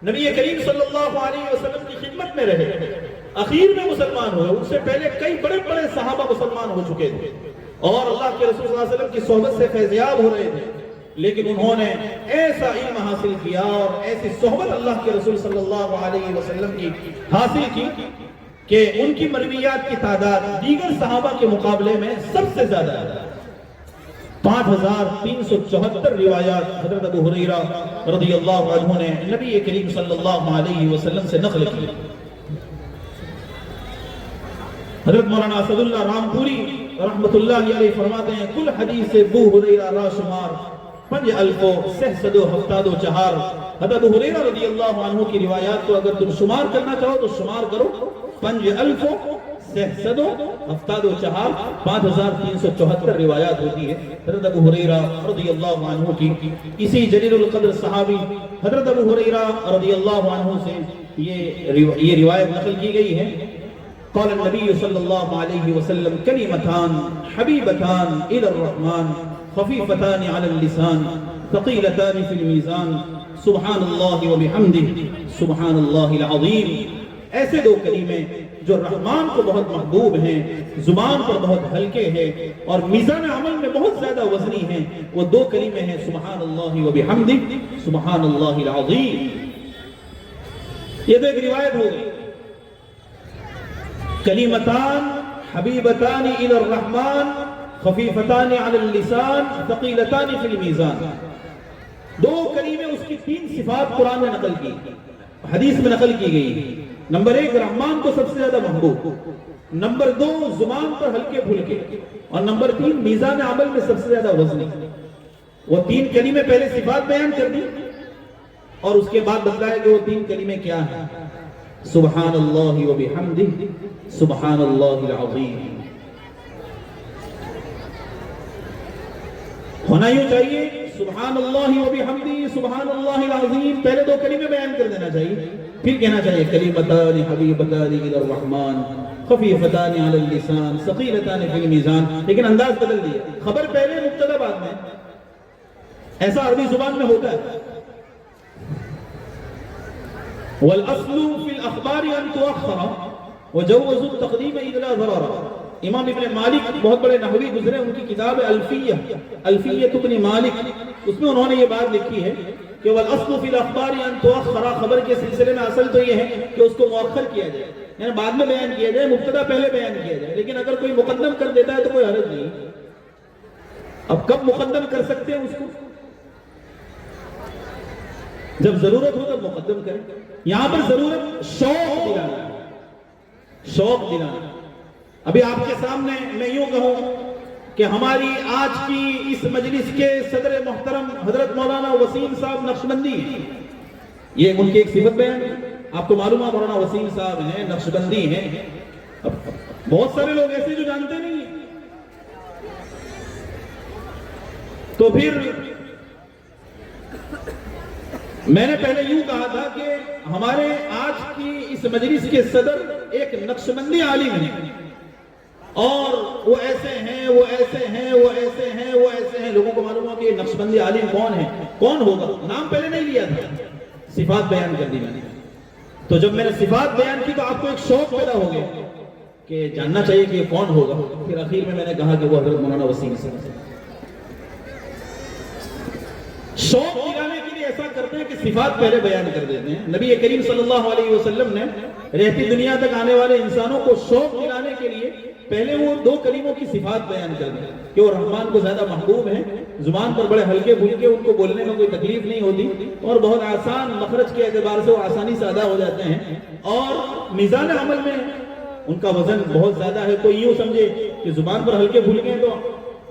نبی کریم صلی اللہ علیہ وسلم کی خدمت میں رہے. اخیر میں مسلمان ہوئے. اس سے پہلے کئی بڑے بڑے صحابہ مسلمان ہو چکے تھے اور اللہ کے رسول صلی اللہ علیہ وسلم کی صحبت سے فیضیاب ہو رہے تھے. لیکن انہوں نے ایسا علم حاصل کیا اور ایسی صحبت اللہ کے رسول صلی اللہ علیہ وسلم کی حاصل کی کہ ان کی مرویات کی تعداد دیگر صحابہ کے مقابلے میں سب سے زیادہ ہے. 5374 روایات حضرت ابو ہریرہ رضی اللہ عنہ نے نبی کریم صلی اللہ علیہ وسلم سے نقل کی. حضرت مولانا اسد اللہ رامپوری رحمت اللہ علیہ فرماتے ہیں کل حدیث ابو ہریرہ را شمار 5,774. حضرت ابو ہریرہ رضی اللہ عنہ کی روایات کو اگر تم شمار کرنا چاہو تو شمار کرو. 5,774 5374 روایات ہوتی ہے حضرت ابو ہریرہ رضی اللہ عنہ کی. اسی جلیل القدر صحابی حضرت ابو ہریرہ رضی اللہ عنہ سے یہ روایت نقل کی گئی ہے. قال النبي صلى الله عليه وسلم كلمتان حبيبتان إلى الرحمن خفيفتان على اللسان ثقيلتان في الميزان سبحان الله وبحمده سبحان الله العظيم. ایسے 2 کلمے جو رحمان کو بہت محبوب ہیں، زبان پر بہت ہلکے ہیں اور میزان عمل میں بہت زیادہ وزنی ہیں. وہ 2 کلمے ہیں سبحان اللہ وبحمدہ سبحان اللہ العظیم. یہ تو ایک روایت ہو گئی. کلمتان حبیبتان الی الرحمن خفیفتان علی اللسان ثقیلتان فی المیزان. 2 کلمے اس کی 3 صفات قرآن میں نقل کی، حدیث میں نقل کی گئی. نمبر 1 رحمان کو سب سے زیادہ محبوب، نمبر 2 زبان پر ہلکے پھلکے، اور نمبر 3 میزان عمل میں سب سے زیادہ وزنی. وہ 3 کلمے پہلے صفات بیان کر دی اور اس کے بعد بتلایا کہ وہ 3 کلمے کیا ہیں. سبحان اللہ وبحمدہ سبحان اللہ العظیم. ہونا یوں چاہیے سبحان اللہ وبحمدہ سبحان اللہ العظیم. پہلے 2 کلمے بیان کر دینا چاہیے، پھر کہنا چاہیے کلمتان حبیبتان الی الرحمن خفیفتان علی اللسان ثقیلتان فی المیزان. لیکن انداز بدل دیا، خبر پہلے مبتدا بعد میں. ایسا عربی زبان میں ہوتا ہے. والاصل فی الاخبار ان تؤخر وجوزوا التقدیم اذا لا ضرر. امام ابن مالک بہت بڑے نحوی گزرے، ان کی کتاب الفیہ الفیہ ابن مالک، اس میں انہوں نے یہ بات لکھی ہے کہ والاصل فی الاخبار ان تؤخر. خبر کے سلسلے میں اصل تو یہ ہے کہ اس کو مؤخر کیا جائے، یعنی بعد میں بیان کیا جائے، مبتدا پہلے بیان کیا جائے. لیکن اگر کوئی مقدم کر دیتا ہے تو کوئی حرج نہیں. اب کب مقدم کر سکتے ہیں اس کو؟ جب ضرورت ہو تب مقدم کریں. یہاں پر ضرورت شوق دلانا ہے، شوق دلانا. ابھی آپ کے سامنے میں یوں کہوں کہ ہماری آج کی اس مجلس کے صدر محترم حضرت مولانا وسیم صاحب نقشبندی ہیں. یہ ان کی ایک صفت بیان ہے. آپ کو معلوم ہے مولانا وسیم صاحب ہیں, نقشبندی ہیں. بہت سارے لوگ ایسے جو جانتے نہیں ہیں. تو پھر میں نے پہلے یوں کہا تھا کہ ہمارے آج کی اس مجلس کے صدر ایک نقشبندی عالم ہیں, اور وہ ایسے ہیں, وہ ایسے ہیں, وہ ایسے ہیں, وہ ایسے ہیں. لوگوں کو معلوم ہو کہ یہ نقشبندی عالم کون ہے, کون ہوگا. نام پہلے نہیں لیا تھا, صفات بیان کر دی میں نے. تو جب میں نے صفات بیان کی تو آپ کو ایک شوق پیدا ہو گیا کہ جاننا چاہیے کہ یہ کون ہوگا. پھر اخیر میں نے کہا کہ وہ حضرت مولانا وسیم صاحب. شوق دلانے کے لیے ایسا کرتے ہیں کہ صفات پہلے بیان کر دیتے ہیں. نبی کریم صلی اللہ علیہ وسلم نے رہتی دنیا تک آنے والے انسانوں کو شوق دلانے کے لیے پہلے وہ 2 کلموں کی صفات بیان کر دیں کہ وہ رحمان کو زیادہ محبوب ہیں, زبان پر بڑے ہلکے پھلکے, ان کو بولنے میں کوئی تکلیف نہیں ہوتی, اور بہت آسان مخرج کے اعتبار سے وہ آسانی سے ادا ہو جاتے ہیں, اور میزان عمل میں ان کا وزن بہت زیادہ ہے. کوئی یوں سمجھے کہ زبان پر ہلکے پھلکے ہیں تو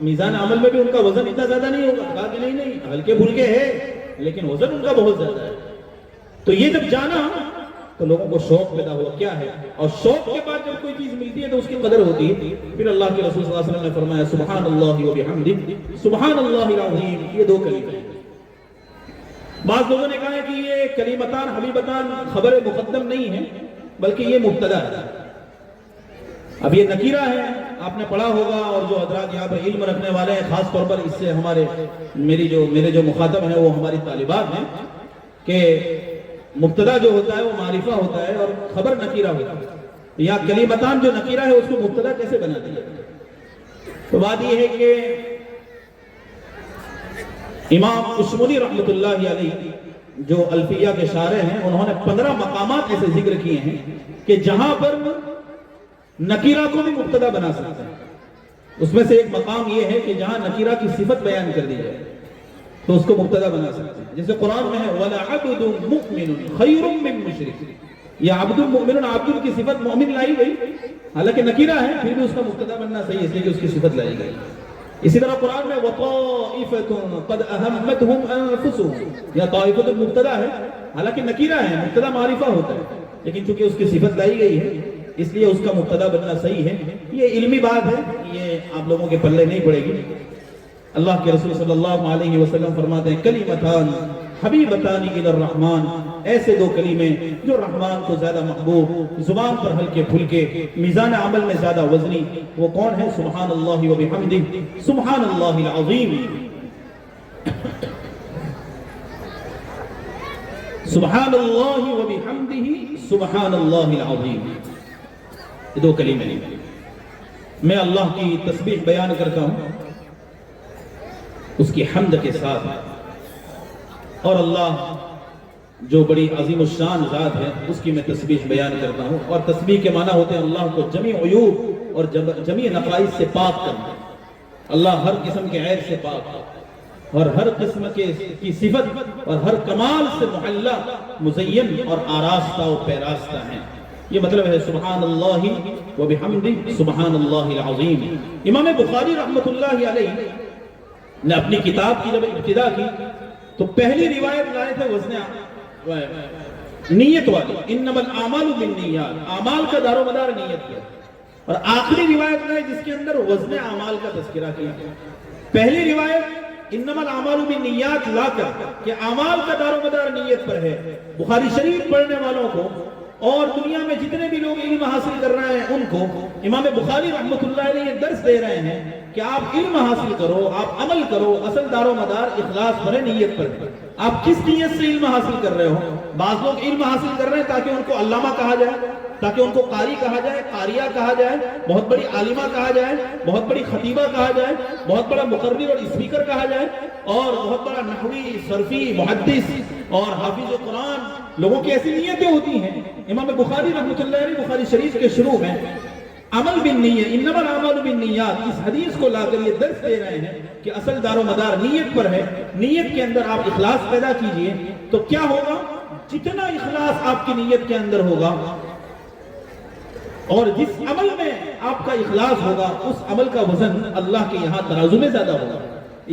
میزان عمل میں بھی ان کا وزن اتنا زیادہ نہیں ہوگا. کہا کہ نہیں, ہلکے پھلکے ہے لیکن وزن ان کا بہت زیادہ ہے. تو یہ جب جانا تو لوگوں کو شوق پیدا ہوا کیا ہے, اور شوق کے بعد جب کوئی چیز ملتی ہے تو اس کی قدر ہوتی ہے. پھر اللہ کے رسول صلی اللہ علیہ وسلم نے فرمایا سبحان اللہ و بحمدہ, سبحان اللہ العظیم. یہ 2 کلمے ہیں. بعض لوگوں نے کہا ہے کہ یہ کلمتان حبیبتان خبر مقدم نہیں ہے بلکہ یہ مبتدا ہے. اب یہ نکیرہ ہے, آپ نے پڑھا ہوگا, اور جو حضرات یہاں پر علم رکھنے والے ہیں خاص طور پر اس سے میرے جو مخاطب ہیں وہ ہماری طالبات ہیں, کہ مبتدا جو ہوتا ہے وہ معرفہ ہوتا ہے اور خبر نکیرہ ہوتا ہے. یہاں کلمتان جو نکیرہ ہے اس کو مبتدا کیسے بنا دیا؟ تو بات یہ ہے کہ امام اشمونی رحمۃ اللہ علیہ جو الفیہ کے شارح ہیں, انہوں نے 15 مقامات ایسے ذکر کیے ہیں کہ جہاں پر نکیرہ کو بھی مبتدا بنا سکتے ہیں. اس میں سے ایک مقام یہ ہے کہ جہاں نکیرہ کی صفت بیان کر دی جائے تو اس کو مبتدا بنا سکتے ہیں. جیسے قرآن میں ہے وَلَعَبْدٌ مُؤْمِنٌ خَيْرٌ مِّن مُشْرِكٍ. یہ عبد المؤمن, عبد کی صفت مومن لائی گئی, حالانکہ نکیرہ ہے, پھر بھی اس کا مبتدا بننا صحیح اس لیے کہ اس کی صفت لائی گئی. اسی طرح قرآن میں وَطَائِفَةٌ قَدْ أَهَمَّتْهُمْ أَنفُسُهُمْ, یہ طائفۃ مبتدا ہے, حالانکہ نکیرہ ہے, مبتدا معرفہ ہوتا ہے, لیکن چونکہ اس کی صفت لائی گئی ہے اس لیے اس کا مبتدا بننا صحیح ہے. یہ علمی بات ہے, یہ آپ لوگوں کے پلے نہیں پڑے گی. اللہ کے رسول صلی اللہ علیہ وسلم فرماتے ہیں کلمتان حبیبتان الی الرحمن, ایسے 2 کلمے جو رحمان کو زیادہ محبوب, زبان پر ہلکے پھلکے, میزان عمل میں زیادہ وزنی, وہ کون ہے؟ سبحان اللہ و بحمدہ, سبحان اللہ العظیم, سبحان اللہ و بحمدہ, سبحان اللہ العظیم. یہ 2 کلمے نہیں. میں اللہ کی تسبیح بیان کرتا ہوں اس کی حمد کے ساتھ, اور اللہ جو بڑی عظیم الشان ذات ہے اس کی میں تسبیح بیان کرتا ہوں. اور تسبیح کے معنی ہوتے ہیں اللہ کو جمیع عیوب اور جمیع نقائص سے پاک کرنا. اللہ ہر قسم کے عیب سے پاک, اور ہر قسم کی صفت اور ہر کمال سے محلہ, مزین اور آراستہ و پیراستہ ہیں. یہ مطلب ہے سبحان اللہ و بحمدہ, سبحان اللہ العظیم. امام بخاری رحمۃ اللہ علیہ نے اپنی کتاب کی جب ابتدا کی تو پہلی روایت لائے تھے وزن نیت والی, انما الاعمال بالنیات, اعمال کا دار و مدار نیت کیا, اور آخری روایت لائے جس کے اندر وزن اعمال کا تذکرہ کیا. پہلی روایت انما الاعمال بالنیات لا کر کہ اعمال کا دار و مدار نیت پر ہے. بخاری شریف پڑھنے والوں کو اور دنیا میں جتنے بھی لوگ علم حاصل کر رہے ہیں ان کو امام بخاری رحمۃ اللہ علیہ درس دے رہے ہیں کہ آپ علم حاصل کرو, آپ عمل کرو, اصل دار و مدار اخلاص بنے, نیت پر. آپ کس نیت سے علم حاصل کر رہے ہو؟ بعض لوگ علم حاصل کر رہے ہیں تاکہ ان کو علامہ کہا جائے, تاکہ ان کو قاری کہا جائے, قاریہ کہا جائے, بہت بڑی عالمہ کہا جائے, بہت بڑی خطیبہ کہا جائے, بہت بڑا مقرر اور اسپیکر کہا جائے, اور بہت بڑا نحوی, صرفی, محدث اور حافظ قرآن. لوگوں کی ایسی نیتیں ہوتی ہیں. امام بخاری رحمۃ اللہ علیہ بخاری شریف کے شروع میں عمل بالنیت, انما الاعمال بالنیات, اس حدیث کو لا کر یہ درس دے رہے ہیں کہ اصل دار و مدار نیت پر ہے. نیت کے اندر آپ اخلاص پیدا کیجئے تو کیا ہوگا؟ جتنا اخلاص آپ کی نیت کے اندر ہوگا اور جس عمل میں آپ کا اخلاص ہوگا اس عمل کا وزن اللہ کے یہاں ترازو میں زیادہ ہوگا.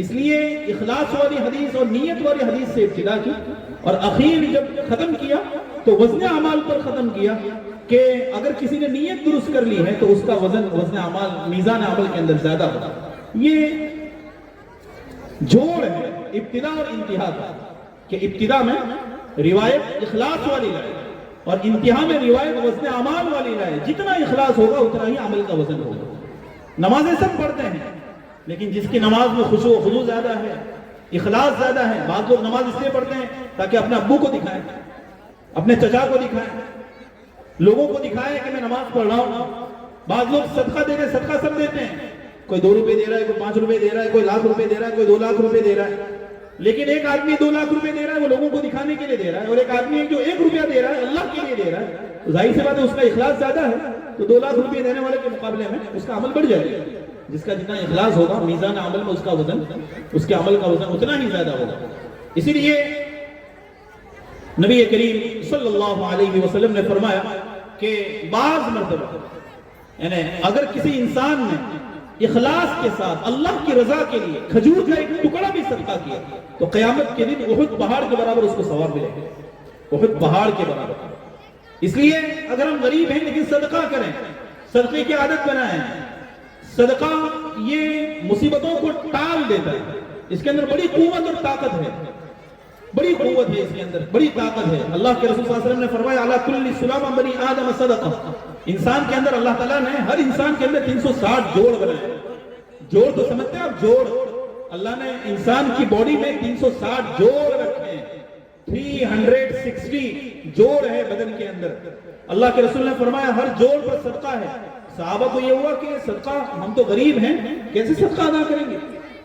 اس لیے اخلاص والی حدیث اور نیت والی حدیث سے ابتدا کی اور اخیر جب ختم کیا تو وزن اعمال پر ختم کیا کہ اگر کسی نے نیت درست کر لی ہے تو اس کا وزن اعمال میزان عمل کے اندر زیادہ ہوگا. یہ جوڑ ہے ابتدا اور انتہا کا کہ ابتدا میں روایت اخلاص والی لائے اور انتہا میں روایت وزن اعمال والی لائے. جتنا اخلاص ہوگا اتنا ہی عمل کا وزن ہوگا. نمازیں سب پڑھتے ہیں لیکن جس کی نماز میں خشوع و خضوع زیادہ ہے، اخلاص زیادہ ہے. بعض لوگ نماز اس لیے پڑھتے ہیں تاکہ اپنے ابو کو دکھائیں، اپنے چچا کو دکھائیں، لوگوں کو دکھائیں کہ میں نماز پڑھ رہا ہوں. بعض لوگ صدقہ دے رہے، صدقہ سب دیتے ہیں. کوئی 2 روپے دے رہا ہے، کوئی 5 روپے دے رہا ہے، کوئی 1 لاکھ روپے دے رہا ہے، کوئی 2 لاکھ روپے دے رہا ہے. لیکن ایک آدمی 2 لاکھ روپے دے رہا ہے وہ لوگوں کو دکھانے کے لیے دے رہا ہے، اور ایک آدمی جو 1 روپیہ دے رہا ہے اللہ کے لیے دے رہا ہے. تو ظاہر سی بات ہے اس کا اخلاص زیادہ ہے تو 2 لاکھ روپے دینے والے کے مقابلے میں اس کا عمل بڑھ جائے گا. جس کا جتنا اخلاص ہوگا میزان عمل میں اس کا وزن، اس کے عمل کا وزن اتنا ہی زیادہ ہوگا. اسی لیے نبی کریم صلی اللہ علیہ وسلم نے فرمایا کہ بعض مرتبہ یعنی اگر کسی انسان نے اخلاص کے ساتھ اللہ کی رضا کے لیے کھجور کا ایک ٹکڑا بھی صدقہ کیا تو قیامت کے دن احد پہاڑ کے برابر اس کو ثواب ملے گا. احد پہاڑ کے برابر. اس لیے اگر ہم غریب ہیں لیکن صدقہ کریں، صدقے کی عادت بنائیں. صدقہ یہ مصیبتوں کو ٹال دیتا ہے. اس کے اندر بڑی قوت اور طاقت ہے، بڑی قوت ہے اس کے اندر، بڑی طاقت ہے. اللہ کے رسول صلی اللہ علیہ وسلم نے فرمایا علی کل سلام بنی آدم صدقہ. انسان کے اندر اللہ تعالیٰ نے ہر انسان کے اندر 360 جوڑ بنائے. جوڑ تو سمجھتے ہیں آپ؟ جوڑ. اللہ نے انسان کی باڈی میں 360 جوڑ رکھے ہیں. 360 جوڑ ہے بدن کے اندر. اللہ کے رسول نے فرمایا ہر جوڑ پر صدقہ ہے. صحابہ کو یہ ہوا کہ صدقہ، ہم تو غریب ہیں کیسے صدقہ ادا کریں گے؟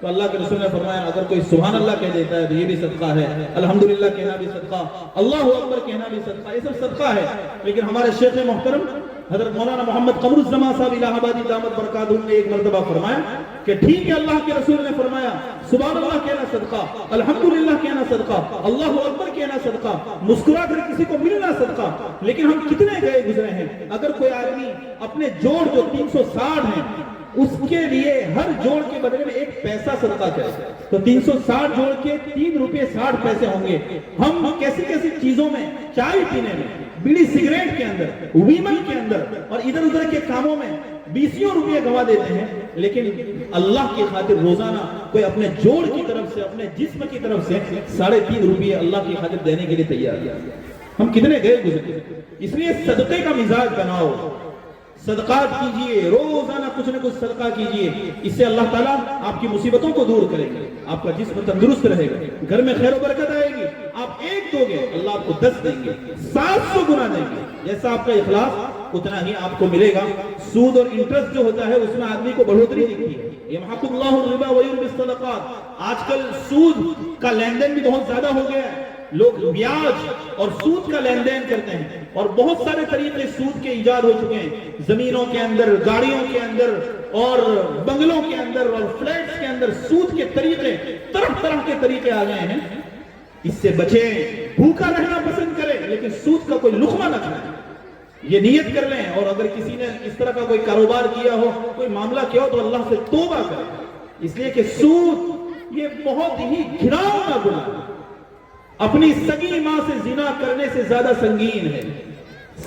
تو اللہ کے رسول نے فرمایا اگر کوئی سبحان اللہ کہہ دیتا ہے تو یہ بھی صدقہ ہے، الحمدللہ کہنا بھی صدقہ، اللہ اکبر کہنا بھی صدقہ، یہ سب صدقہ ہے. لیکن ہمارے شیخ محترم حضرت مولانا محمد قمر الزمان صاحب الہ آبادی دامت برکاتہم نے ایک مرتبہ فرمایا کہ ٹھیک ہے اللہ کے رسول نے فرمایا سبحان اللہ کہنا صدقہ، الحمدللہ کہنا صدقہ، اللہ اکبر کہنا صدقہ، مسکرا کر کسی کو ملنا صدقہ. لیکن ہم کتنے گئے گزرے ہیں اگر کوئی آدمی اپنے جوڑ جو 360 ہیں اس کے لیے ہر جوڑ کے بدلے میں 1 پیسہ صدقہ کرے تو 360 جوڑ کے 3 روپے 60 پیسے ہوں گے. ہم کیسی کیسی چیزوں میں، چائے پینے میں، بیڑی سگریٹ کے اندر، ویمن کے اندر اور ادھر ادھر کے کاموں میں 20 روپے گوا دیتے ہیں. لیکن اللہ کی خاطر روزانہ کوئی اپنے جوڑ کی طرف سے، اپنے جسم کی طرف سے 3.5 روپے اللہ کی خاطر دینے کے لیے تیار ہے. ہم کتنے گئے گزرے. اس لیے صدقے کا مزاج بناؤ، صدقات کیجئے، روزانہ کچھ نہ کچھ صدقہ کیجئے. اس سے اللہ تعالیٰ آپ کی مصیبتوں کو دور کرے گا، آپ کا جسم تندرست رہے گا، گھر میں خیر و برکت آئے گی. آپ 1 دو گے اللہ آپ کو 10 دیں گے، 700 گنا دیں گے. جیسا آپ کا اخلاص اتنا ہی آپ کو ملے گا. سود اور انٹرسٹ جو ہوتا ہے اس میں آدمی کو بڑھوتری دکھتی ہے. یمحق اللہ الربا ویربی الصدقات. آج کل سود کا لین دین بھی بہت زیادہ ہو گیا ہے. لوگ بیاج اور سود کا لین دین کرتے ہیں اور بہت سارے طریقے سود کے ایجاد ہو چکے ہیں. زمینوں کے اندر، گاڑیوں کے اندر اور بنگلوں کے اندر اور فلیٹس کے اندر سود کے طریقے، طرح طرح کے طریقے آ گئے ہیں. اس سے بچیں، بھوکا رہنا پسند کریں لیکن سود کا کوئی لقمہ نہ کھائیں. یہ نیت کر لیں. اور اگر کسی نے اس طرح کا کوئی کاروبار کیا ہو، کوئی معاملہ کیا ہو تو اللہ سے توبہ کریں. اس لیے کہ سود یہ بہت ہی گھناؤنا گناہ ہے. اپنی سگی ماں سے زنا کرنے سے زیادہ سنگین ہے.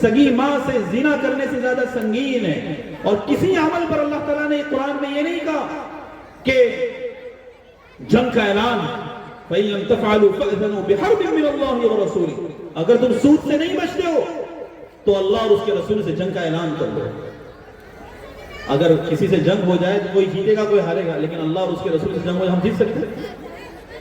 سگی ماں سے زنا کرنے سے زیادہ سنگین ہے. اور کسی عمل پر اللہ تعالیٰ نے قرآن میں یہ نہیں کہا کہ جنگ کا اعلان فَإِن لَمْ تَفْعَلُوا فَأْذَنُوا بِحَرْبٍ مِّنَ اللَّهِ وَرَسُولِهِ. اگر تم سود سے نہیں بچتے ہو تو اللہ اور اس کے رسول سے جنگ کا اعلان کر دو. اگر کسی سے جنگ ہو جائے تو کوئی جیتے گا کوئی ہارے گا، لیکن اللہ اور اس کے رسول سے جنگ ہو جائے ہم جیت سکتے ہیں؟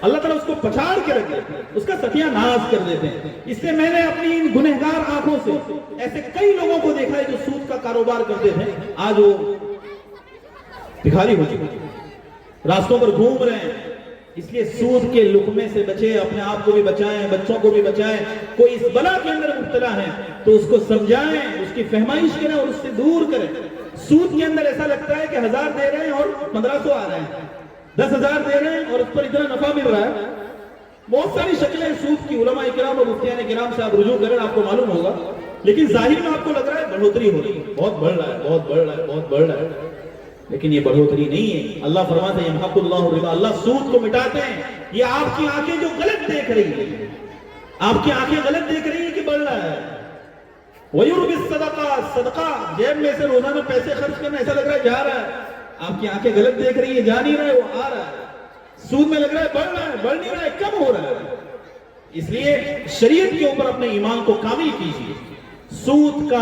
اللہ تعالیٰ اس کو پچھاڑ کے رکھ دیتے ہیں، اس کا ستیہ ناز کر دیتے ہیں. اس سے میں نے اپنی ان گنہگار آنکھوں سے ایسے کئی لوگوں کو دیکھا ہے جو سود کا کاروبار کرتے تھے، آج وہ بھکاری ہو چکے ہیں، راستوں پر گھوم رہے ہیں. اس لیے سود کے لقمے سے بچے، اپنے آپ کو بھی بچائیں، بچوں کو بھی بچائیں. کوئی اس بلا کے اندر مبتلا ہے تو اس کو سمجھائیں، اس کی فہمائش کریں اور اس سے دور کریں. سود کے اندر ایسا لگتا ہے کہ 1000 دے رہے ہیں اور 1500 آ رہے ہیں، 10,000 دے رہے ہیں اور اس پر اتنا نفع مل رہا ہے. بہت ساری شکلیں سود کی. علماء کرام اور مفتیان کرام سے آپ رجوع کریں، آپ کو معلوم ہوگا لیکن ظاہر میں آپ کو لگ رہا ہے بڑھوتری ہو رہی ہے، بہت بڑھ رہا ہے، بہت بڑھ رہا ہے، بہت بڑھ رہا ہے، لیکن یہ بڑھوتری نہیں ہے۔ اللہ فرماتا ہے یمحق اللہ الربا، اللہ سود کو مٹاتے ہیں۔ یہ آپ کی آنکھیں جو غلط دیکھ رہی ہیں، آپ کی آنکھیں غلط دیکھ رہی ہیں کہ بڑھ رہا ہے۔ وَيُرْبِ الصَّدَقَاتِ، صدقہ جیب میں سے روزانہ پیسے خرچ کرنا ایسا لگ رہا ہے جا رہا ہے، آپ کی آنکھیں غلط دیکھ رہی ہیں، جا نہیں رہا ہے، وہ آ رہا ہے۔ سود میں لگ رہا ہے بڑھ رہا ہے، بڑھ نہیں رہا ہے، کم ہو رہا ہے۔ اس لیے شریعت کے اوپر اپنے ایمان کو کامل کیجیے، سود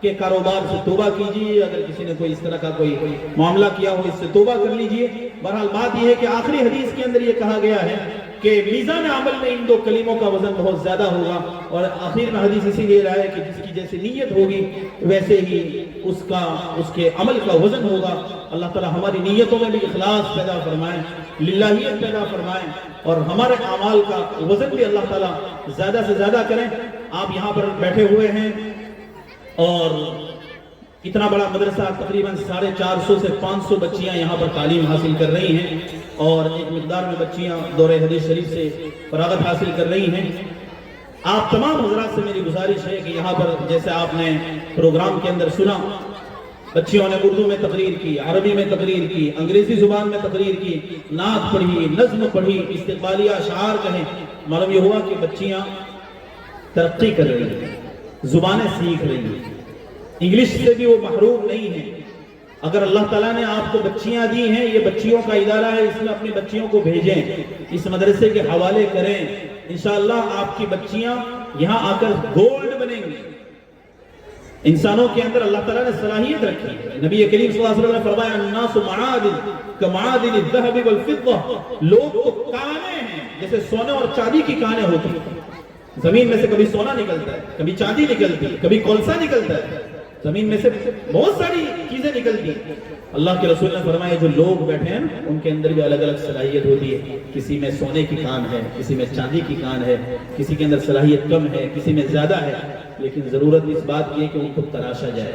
کے کاروبار سے توبہ کیجیے، اگر کسی نے کوئی اس طرح کا کوئی معاملہ کیا ہو اس سے توبہ کر لیجیے۔ بہرحال بات یہ ہے کہ آخری حدیث کے اندر یہ کہا گیا ہے کہ میزان عمل میں ان دو کلموں کا وزن بہت زیادہ ہوگا، اور آخر میں حدیث اسی لیے رہا ہے کہ جس کی جیسے نیت ہوگی ویسے ہی اس کے عمل کا وزن ہوگا۔ اللہ تعالی ہماری نیتوں میں بھی اخلاص پیدا فرمائے، للہیت پیدا فرمائے، اور ہمارے اعمال کا وزن بھی اللہ تعالی زیادہ سے زیادہ کریں۔ آپ یہاں پر بیٹھے ہوئے ہیں اور اتنا بڑا مدرسہ، تقریباً 450 سے 500 بچیاں یہاں پر تعلیم حاصل کر رہی ہیں، اور ایک مقدار میں بچیاں دورہ حدیث شریف سے فراغت حاصل کر رہی ہیں۔ آپ تمام حضرات سے میری گزارش ہے کہ یہاں پر جیسے آپ نے پروگرام کے اندر سنا، بچیوں نے اردو میں تقریر کی، عربی میں تقریر کی، انگریزی زبان میں تقریر کی، نعت پڑھی، نظم پڑھی، استقبالیہ اشعار کہیں۔ معلوم یہ ہوا کہ بچیاں ترقی کر رہی ہیں، زبانیں سیکھ رہی ہیں، انگلش سے بھی وہ محروم نہیں ہیں۔ اگر اللہ تعالیٰ نے آپ کو بچیاں دی ہیں، یہ بچیوں کا ادارہ ہے، اس میں اپنی بچیوں کو بھیجیں، اس مدرسے کے حوالے کریں، انشاءاللہ آپ کی بچیاں یہاں آ کر گولڈ بنیں گی۔ انسانوں کے اندر اللہ تعالیٰ نے صلاحیت رکھی ہے۔ نبی کریم صلی اللہ علیہ وسلم نے فرمایا الناس معادن کمعادن الذهب والفضة، لوگ تو کانے ہیں جیسے سونے اور چاندی کی کانیں ہوتی ہیں۔ زمین میں سے کبھی سونا نکلتا ہے، کبھی چاندی نکلتی ہے، کبھی کولسا نکلتا ہے، زمین میں سے بہت ساری چیزیں نکلتی ہیں۔ اللہ کے رسول نے فرمایا جو لوگ بیٹھے ہیں ان کے اندر بھی الگ الگ صلاحیت ہوتی ہے، کسی میں سونے کی کان ہے، کسی میں چاندی کی کان ہے، کسی کے اندر صلاحیت کم ہے، کسی میں زیادہ ہے، لیکن ضرورت اس بات کی ہے کہ ان کو تراشا جائے۔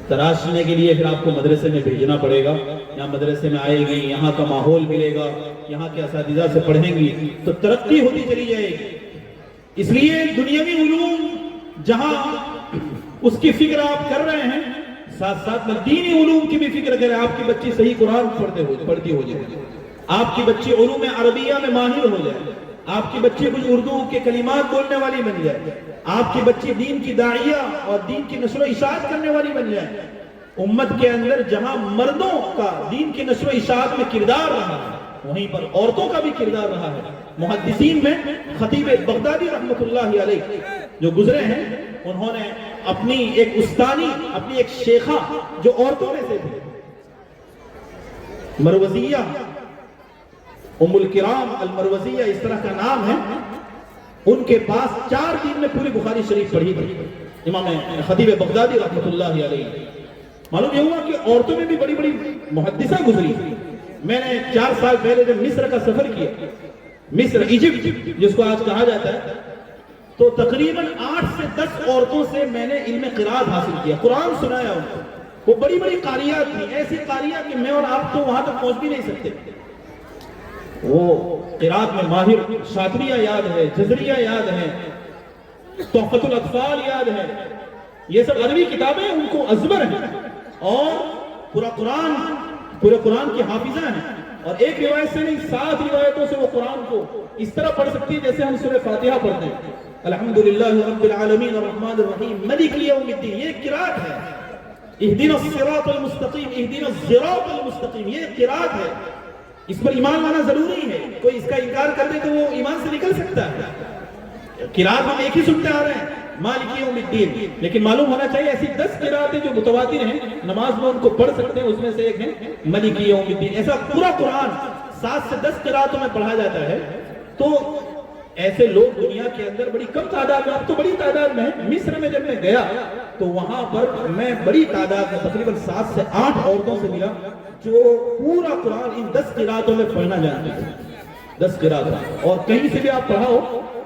تراشنے کے لیے پھر آپ کو مدرسے میں بھیجنا پڑے گا، یہاں مدرسے میں آئے گی، یہاں کا ماحول ملے گا، یہاں کے اساتذہ سے پڑھیں گی تو ترقی ہوتی چلی جائے گی۔ اس لیے دنیاوی علوم جہاں اس کی فکر آپ کر رہے ہیں، ساتھ ساتھ میں دینی علوم کی بھی فکر کریں۔ آپ کی بچی صحیح قرآن پڑھتی ہو جائے، آپ کی بچی علوم عربیہ میں ماہر ہو جائے، آپ کی بچی کچھ اردو کے کلمات بولنے والی بن جائے، آپ کی بچی دین کی داعیہ اور دین کی نشر و اشاعت کرنے والی بن جائے۔ امت کے اندر جہاں مردوں کا دین کی نشر و اشاعت میں کردار رہا ہے، وہیں پر عورتوں کا بھی کردار رہا ہے۔ محدثین میں خطیب بغدادی رحمۃ اللہ علیہ جو گزرے ہیں، انہوں نے اپنی ایک استانی، اپنی ایک شیخہ جو عورتوں میں سے تھی، مروزیہ، ام الکرام المروزیہ اس طرح کا نام ہے، ان کے پاس 4 دن میں پوری بخاری شریف پڑھی تھی امام خطیب بغدادی رحمۃ اللہ علیہ۔ معلوم یہ ہوا کہ عورتوں میں بھی بڑی بڑی محدثہ گزری۔ میں نے 4 سال پہلے جب مصر کا سفر کیا، مصر ایجپٹ جس کو آج کہا جاتا ہے، تو تقریباً 8 سے 10 عورتوں سے میں نے علم قرآت حاصل کیا، قرآن سنایا ان کو۔ وہ بڑی بڑی قاریات تھی، ایسی قاریات کہ میں اور آپ تو وہاں تک پہنچ بھی نہیں سکتے۔ وہ قرآت میں ماہر، شاطبیہ یاد ہے، جزریہ یاد ہے، تحفۃ الاطفال یاد ہے، یہ سب عربی کتابیں ان کو ازبر ہیں، اور پورے قرآن کی حافظہ ہیں، اور ایک روایت سے نہیں 7 روایتوں سے وہ قرآن کو اس طرح پڑھ سکتی ہے جیسے ہم سورہ فاتحہ پڑھتے ہیں، الحمدللہ رب العالمین الرحمن الرحیم مالک یوم الدین، یہ قرآت ہے۔ اہدنا الصراط المستقیم، اہدنا الصراط المستقیم، یہ قرآت ہے۔ اس پر ایمان لانا ضروری ہے، کوئی اس کا انکار کر دے تو وہ ایمان سے نکل سکتا ہے۔ قرآت ہم ایک ہی سنتے آ رہے ہیں، مالک یوم الدین، لیکن معلوم ہونا چاہیے ایسی 10 قرآتیں جو متواتر ہیں، نماز میں ان کو پڑھ سکتے ہیں، اس میں سے ایک ہے مالک یوم الدین۔ ایسا پورا قرآن 7 سے 10 قرآتوں میں پڑھا جاتا ہے۔ تو ایسے لوگ دنیا کے اندر بڑی کم تعداد میں، اب تو بڑی تعداد میں ہے۔ مصر میں جب میں گیا تو وہاں پر میں بڑی تعداد میں تقریباً 7 سے 8 عورتوں سے ملا جو پورا قرآن ان 10 قرآتوں میں پڑھنا جانتی تھی، 10 قرآتوں، اور کہیں سے بھی آپ پڑھاؤ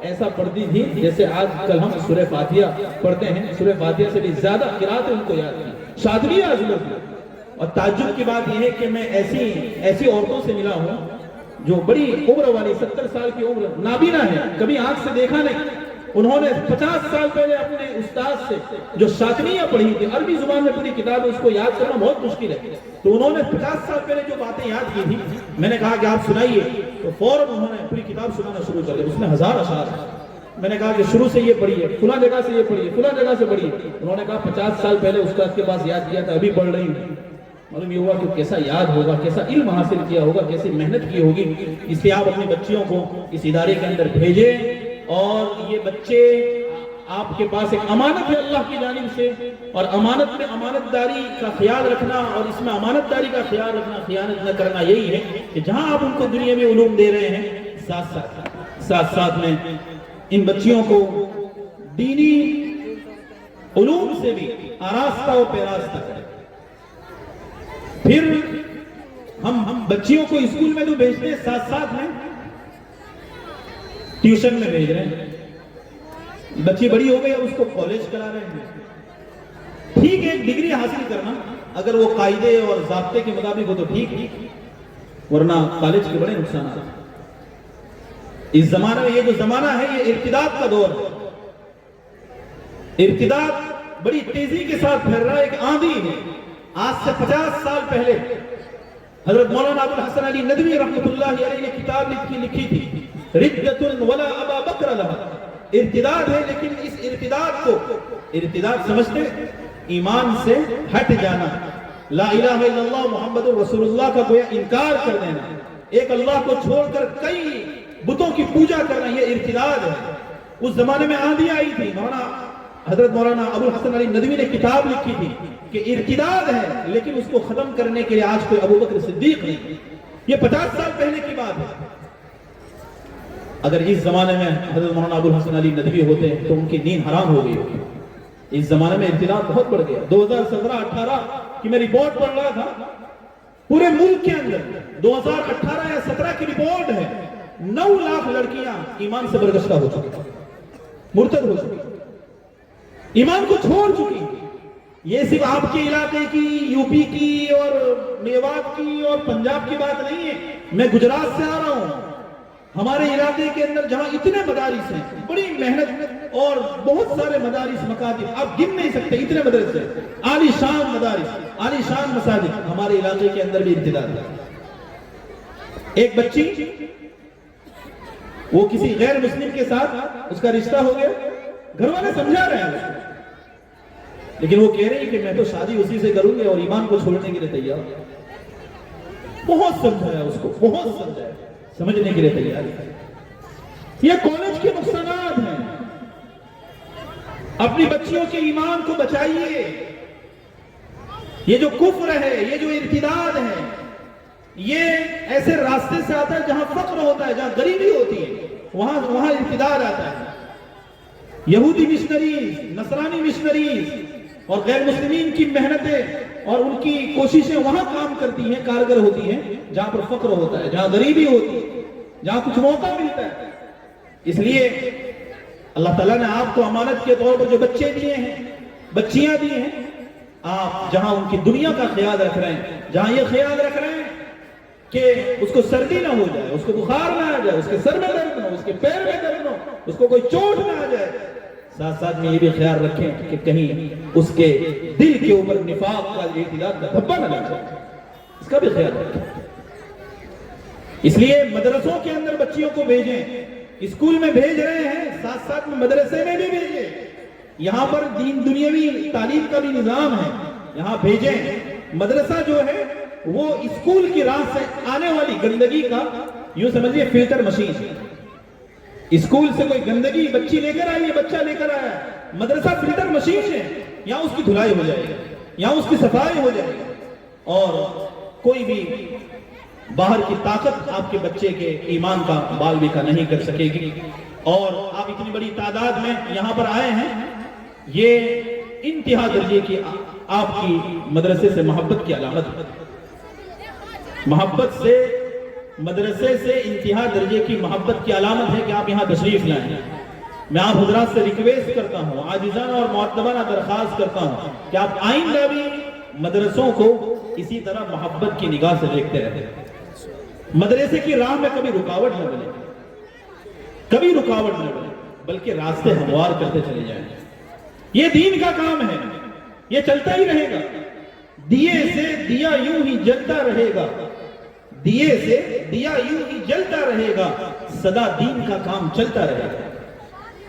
ایسا پڑھتی تھی جیسے آج کل ہم سورہ فاتحہ پڑھتے ہیں، سورہ فاتحہ سے بھی زیادہ قرآتیں ان کو یاد تھی، شاطبیہ ازبر تھی۔ اور تعجب کی بات یہ ہے کہ میں ایسی عورتوں سے ملا ہوں جو بڑی عمر والی، 70 سال کی عمر، نابینا ہے، کبھی آنکھ سے دیکھا نہیں، انہوں نے 50 سال پہلے اپنے استاد سے جو شاطنیہ پڑھی تھی، عربی زبان میں پوری کتاب ہے، اس کو یاد کرنا بہت مشکل ہے، تو انہوں نے 50 سال پہلے جو باتیں یاد کی تھی، میں نے کہا کہ آپ سنائیے، تو فوراً انہوں نے پوری کتاب سنانا شروع کر دیا، اس میں 1000 اشعار ہیں۔ میں نے کہا کہ شروع سے یہ پڑھیے، فلاں جگہ سے یہ پڑھیے، فلاں جگہ سے پڑھیے۔ انہوں نے کہا 50 سال پہلے استاد کے پاس یاد کیا تھا، ابھی پڑھ رہی ہوں۔ معلوم یہ ہوا کہ کیسا یاد ہوگا، کیسا علم حاصل کیا ہوگا، کیسی محنت کی ہوگی۔ اس لیے آپ اپنی بچیوں کو اس ادارے کے اندر بھیجیں، اور یہ بچے آپ کے پاس ایک امانت ہے اللہ کی جانب سے، اور امانت میں امانت داری کا خیال رکھنا، اور اس میں امانت داری کا خیال رکھنا، خیانت نہ کرنا، یہی ہے کہ جہاں آپ ان کو دنیا میں علوم دے رہے ہیں، ساتھ ساتھ میں ان بچیوں کو دینی علوم سے بھی آراستہ و پیراستہ کریں۔ پھر ہم بچیوں کو اسکول میں تو بھیجتے ہیں، ساتھ ساتھ میں ٹیوشن میں بھیج رہے ہیں۔ بچی بڑی ہو گئی، اس کو کالج کرا رہے ہیں۔ ٹھیک ہے، ایک ڈگری حاصل کرنا اگر وہ قاعدے اور ضابطے کے مطابق ہو تو ٹھیک، ورنہ کالج کے بڑے نقصانات ہیں۔ اس زمانے میں یہ جو زمانہ ہے، یہ ارتداد کا دور ہے۔ ارتداد بڑی تیزی کے ساتھ پھیل رہا ہے، ایک آندھی ہے۔ آج سے 50 سال پہلے حضرت مولانا ابو الحسن علی ندوی رحمۃ اللہ علیہ نے کتاب لکھی تھی، ردۃ ولا ابا بکر لها۔ ارتداد ہے، لیکن اس ارتداد کو، ارتداد سمجھتے ایمان سے ہٹ جانا، لا الہ الا اللہ محمد رسول اللہ کا گویا انکار کر دینا، ایک اللہ کو چھوڑ کر کئی بتوں کی پوجا کرنا، یہ ارتداد ہے۔ اس زمانے میں آندھی آئی تھی، حضرت مولانا ابو الحسن علی ندوی نے کتاب لکھی تھی کہ ارتداد ہے، لیکن اس کو ختم کرنے کے لیے آج کوئی ابو بکر صدیق نہیں۔ یہ 50 سال پہلے کی بات ہے۔ اگر اس زمانے میں حضرت مولانا ابو الحسن علی ندوی ہوتے ہیں تو ان کی نیند حرام ہو گئی ہوتی۔ اس زمانے میں ارتداد بہت بڑھ گیا۔ 2017-18 کی میں رپورٹ پڑھ رہا تھا، پورے ملک کے اندر 2018 یا 17 کی رپورٹ ہے، 9 لاکھ لڑکیاں ایمان سے برگشتہ ہو چکی، مرتد ہو چکی، ایمان کو چھوڑ چکی۔ یہ صرف آپ کے علاقے کی، یو پی کی اور میوات کی اور پنجاب کی بات نہیں ہے، میں گجرات سے آ رہا ہوں۔ ہمارے علاقے کے اندر جہاں اتنے مدارس ہیں، بڑی محنت اور بہت سارے مدارس، مکاتب آپ گن نہیں سکتے، اتنے مدرسے، عالی شان مدارس، عالی شان مساجد، ہمارے علاقے کے اندر بھی ارتداد ہے۔ ایک بچی، وہ کسی غیر مسلم کے ساتھ اس کا رشتہ ہو گیا، گھر والے سمجھا رہے ہیں، لیکن وہ کہہ رہی کہ میں تو شادی اسی سے کروں گی اور ایمان کو چھوڑنے کے لیے تیار۔ بہت سمجھایا اس کو، بہت سمجھایا، سمجھنے کے لیے تیار ہے۔ یہ کالج کے نقصانات ہیں۔ اپنی بچیوں کے ایمان کو بچائیے۔ یہ جو کفر ہے، یہ جو ارتداد ہے، یہ ایسے راستے سے آتا ہے جہاں فقر ہوتا ہے، جہاں غریبی ہوتی ہے، وہاں ارتداد آتا ہے۔ یہودی مشنریز، نصرانی مشنریز اور غیر مسلمین کی محنتیں اور ان کی کوششیں وہاں کام کرتی ہیں، کارگر ہوتی ہیں جہاں پر فقر ہوتا ہے، جہاں غریبی ہوتی ہے، جہاں کچھ موقع ملتا ہے۔ اس لیے اللہ تعالیٰ نے آپ کو امانت کے طور پر جو بچے دیے ہیں، بچیاں دی ہیں، آپ جہاں ان کی دنیا کا خیال رکھ رہے ہیں، جہاں یہ خیال رکھ رہے ہیں کہ اس کو سردی نہ ہو جائے، اس کو بخار نہ آ جائے، اس کے سر میں درد نہ ہو، اس کے پیر میں درد نہ ہو، اس کو کوئی چوٹ نہ آ جائے، ساتھ ساتھ میں یہ بھی خیال رکھیں کہ کہیں اس کے دل کے اوپر نفاق کا، ارتداد کا دھبا نہ لگ جائے، اس کا بھی خیال رکھیں۔ اس لیے مدرسوں کے اندر بچیوں کو بھیجیں، اسکول میں بھیج رہے ہیں، ساتھ ساتھ میں مدرسے میں بھی بھیجیں۔ یہاں پر دین دنیاوی تعلیم کا بھی نظام ہے، یہاں بھیجیں۔ مدرسہ جو ہے وہ اسکول کی راہ سے آنے والی گندگی کا، یوں سمجھئے فلٹر مشین ہے۔ اسکول سے کوئی گندگی بچی لے کر آئی ہے، بچہ لے کر آیا ہے، مدرسہ فلٹر مشین ہے، یہاں اس کی دھلائی ہو جائے گی، یہاں اس کی صفائی ہو جائے گی، اور کوئی بھی باہر کی طاقت آپ کے بچے کے ایمان کا بال بکا نہیں کر سکے گی۔ اور آپ اتنی بڑی تعداد میں یہاں پر آئے ہیں، یہ انتہا درجے کی آپ کی مدرسے سے محبت کی علامت ہے۔ محبت سے، مدرسے سے انتہا درجے کی محبت کی علامت ہے کہ آپ یہاں تشریف لائیں۔ میں آپ حضرات سے ریکویسٹ کرتا ہوں، عاجزانہ اور مؤدبانہ درخواست کرتا ہوں کہ آپ آئندہ بھی مدرسوں کو اسی طرح محبت کی نگاہ سے دیکھتے رہتے ہیں۔ مدرسے کی راہ میں کبھی رکاوٹ نہ بنے، کبھی رکاوٹ نہ بنے۔ بلکہ راستے ہموار کرتے چلے جائیں. یہ دین کا کام ہے, یہ چلتا ہی رہے گا. دیے سے دیا یوں ہی جلتا رہے گا, دیے سے دیا یوں ہی جلتا رہے گا, سدا دین کا کام چلتا رہے گا.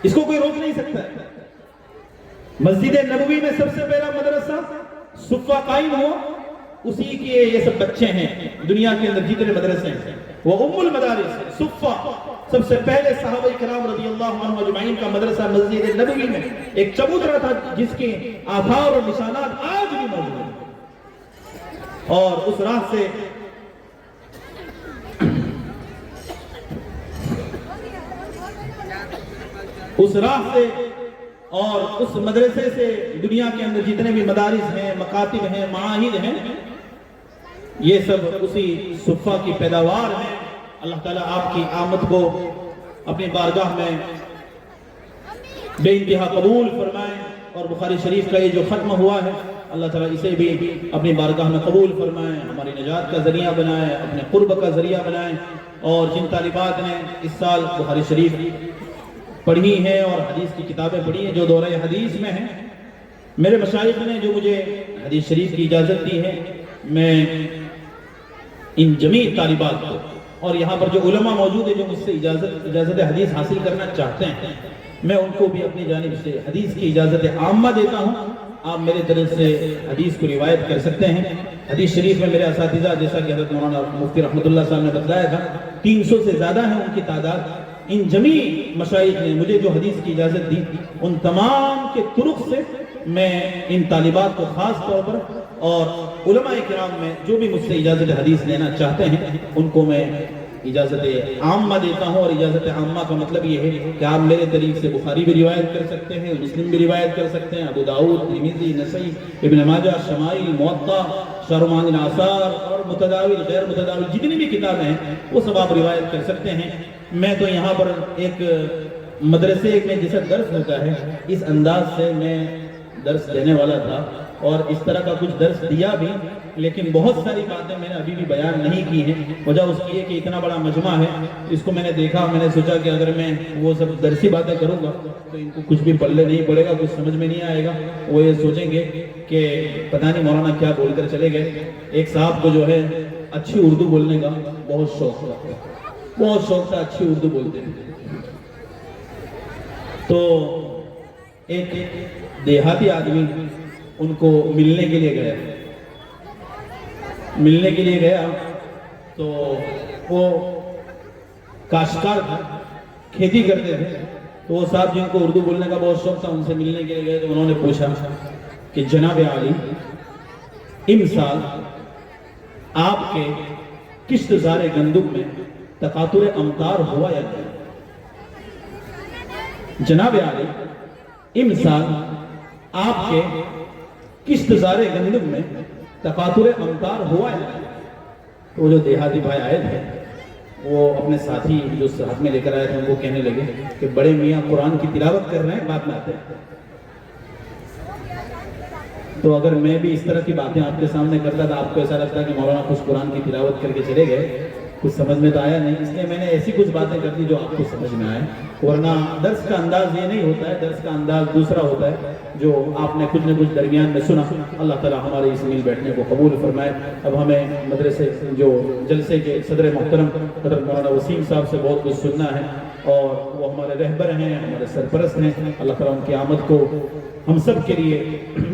اس کو کوئی روک نہیں سکتا ہے. مسجد نبوی میں سب سے پہلا مدرسہ صفہ قائم ہوا, اسی کے یہ سب بچے ہیں. دنیا کے اندر جتنے مدرسے ہیں وہ ام المدارس صفہ, سب سے پہلے صحابہ کرام رضی اللہ عنہم اجمعین کا مدرسہ مسجد نبوی میں ایک چبوترا تھا جس کے آثار اور نشانات آج بھی موجود ہیں. اور اس راہ سے اور اس مدرسے سے دنیا کے اندر جتنے بھی مدارس ہیں, مکاتب ہیں, معاہد ہیں, یہ سب اسی صفہ کی پیداوار ہیں. اللہ تعالیٰ آپ کی آمد کو اپنی بارگاہ میں بے انتہا قبول فرمائے, اور بخاری شریف کا یہ جو ختم ہوا ہے اللہ تعالیٰ اسے بھی اپنی بارگاہ میں قبول فرمائے, ہماری نجات کا ذریعہ بنائے, اپنے قرب کا ذریعہ بنائے. اور جن طالبات نے اس سال بخاری شریف پڑھی ہیں اور حدیث کی کتابیں پڑھی ہیں جو دورہ حدیث میں ہیں, میرے مشائخ نے جو مجھے حدیث شریف کی اجازت دی ہے, میں ان جمیع طالبات کو اور یہاں پر جو علماء موجود ہیں جو مجھ سے اجازت حدیث حاصل کرنا چاہتے ہیں, میں ان کو بھی اپنی جانب سے حدیث کی اجازت عامہ دیتا ہوں. آپ میرے طرف سے حدیث کو روایت کر سکتے ہیں. حدیث شریف میں میرے اساتذہ جیسا کہ حضرت مولانا مفتی رحمۃ اللہ صاحب نے بتلایا تھا 300 سے زیادہ ہیں ان کی تعداد. ان جمیع مشائخ نے مجھے جو حدیث کی اجازت دی ان تمام کے طرق سے میں ان طالبات کو خاص طور پر اور علماء کرام میں جو بھی مجھ سے اجازت حدیث لینا چاہتے ہیں ان کو میں اجازت عامہ دیتا ہوں. اور اجازت عامہ کا مطلب یہ ہے کہ آپ میرے طریق سے بخاری بھی روایت کر سکتے ہیں, مسلم بھی روایت کر سکتے ہیں, ابو داؤد, ترمذی, نسائی, ابن ماجہ, شمائل, موطا, شرح معانی الاثار اور متداول غیر متداول جتنی بھی کتابیں ہیں وہ سب آپ روایت کر سکتے ہیں. میں تو یہاں پر ایک مدرسے میں جیسا درس ہوتا ہے اس انداز سے میں درس دینے والا تھا اور اس طرح کا کچھ درس دیا بھی, لیکن بہت ساری باتیں میں نے ابھی بھی بیان نہیں کی ہیں. وجہ اس کی ہے کہ اتنا بڑا مجمع ہے, اس کو میں نے دیکھا, میں نے سوچا کہ اگر میں وہ سب درسی باتیں کروں گا تو ان کو کچھ بھی پلے نہیں پڑے گا, کچھ سمجھ میں نہیں آئے گا. وہ یہ سوچیں گے کہ پتہ نہیں مولانا کیا بول کر چلے گئے. ایک صاحب کو جو ہے اچھی اردو بولنے کا بہت شوق تھا, بہت شوق تھا, اچھی اردو بولتے ہیں. تو ایک دیہاتی آدمی ان کو ملنے کے لیے گیا تو وہ کاشتکار تھا, کھیتی کرتے تھے. تو وہ صاحب جن کو اردو بولنے کا بہت شوق تھا ان سے ملنے کے لیے گئے تو انہوں نے پوچھا کہ جناب عالی امسال آپ کے کشت زار گندم میں تقاطر امطار ہوا یا نہیں؟ جناب عالی امسال آپ کے کشت زار گندم میں تقاطر امطار ہوا یا نہیں؟ تو جو دیہاتی بھائی آئے تھے وہ اپنے ساتھی جو ہاتھ میں لے کر آئے تھے ان کو کہنے لگے کہ بڑے میاں قرآن کی تلاوت کر رہے ہیں, بات میں آتے ہیں. تو اگر میں بھی اس طرح کی باتیں آپ کے سامنے کرتا تھا آپ کو ایسا لگتا کہ مولانا کچھ قرآن کی تلاوت کر کے چلے گئے, کچھ سمجھ میں تو آیا نہیں, اس لیے میں نے ایسی کچھ باتیں کر دی جو آپ کو سمجھ میں آئے. ورنہ درس کا انداز یہ نہیں ہوتا ہے, درس کا انداز دوسرا ہوتا ہے جو آپ نے کچھ نہ کچھ درمیان میں سنا. اللہ تعالیٰ ہمارے اس مل بیٹھنے کو قبول فرمائے. اب ہمیں مدرسے جو جلسے کے صدر محترم حضرت مولانا وسیم صاحب سے بہت کچھ سننا ہے اور وہ ہمارے رہبر ہیں, ہمارے سرپرست ہیں. اللہ تعالیٰ ان کی آمد کو ہم سب کے لیے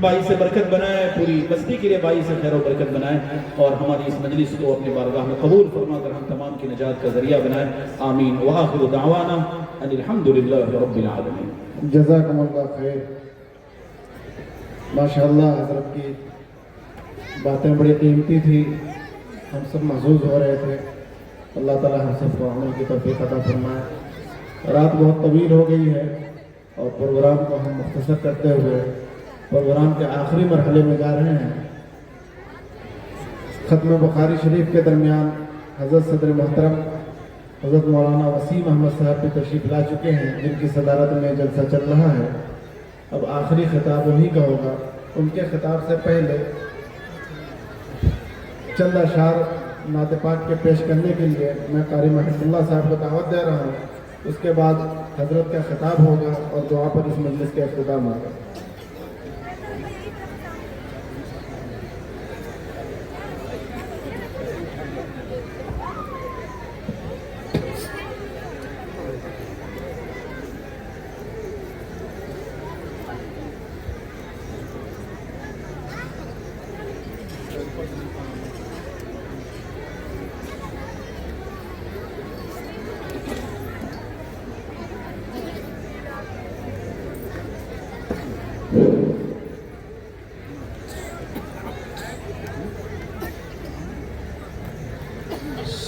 باعث برکت بنائے, پوری بستی کے لیے باعث خیر و برکت بنائے اور ہماری اس مجلس کو اپنی بارگاہ میں قبول فرما کر ہم تمام کی نجات کا ذریعہ بنائے. آمین. وآخر دعوانا ان الحمدللہ رب العالمین. جزاکم اللہ خیر. ماشاءاللہ حضرت کی باتیں بڑی قیمتی تھی, ہم سب محظوظ ہو رہے تھے. اللہ تعالیٰ ہم سب کو عمل کی توفیق عطا فرمائے. رات بہت طویل ہو گئی ہے اور پروگرام کو ہم مختصر کرتے ہوئے پروگرام کے آخری مرحلے میں جا رہے ہیں. ختم بخاری شریف کے درمیان حضرت صدر محترم حضرت مولانا وسیم احمد صاحب بھی تشریف لا چکے ہیں جن کی صدارت میں جلسہ چل رہا ہے. اب آخری خطاب انہی کا ہوگا. ان کے خطاب سے پہلے چند اشعار نعت پاک کے پیش کرنے کے لیے میں قاری محمد اللہ صاحب کو دعوت دے رہا ہوں. اس کے بعد حضرت کا خطاب ہوگا اور دعا پر اس مجلس کا اختتام ہوگا.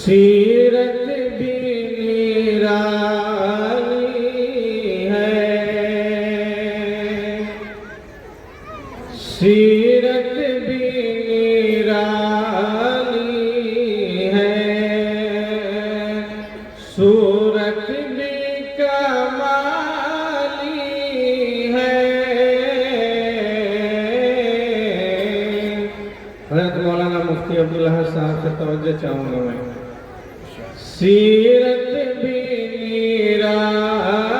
سیرت بھی نرالی ہے، سیرت بھی نرالی ہے، صورت بھی کمالی ہے. حضرت مولانا مفتی عبداللہ صاحب سے توجہ چاہوں گا میں. سیرت بھی نرالی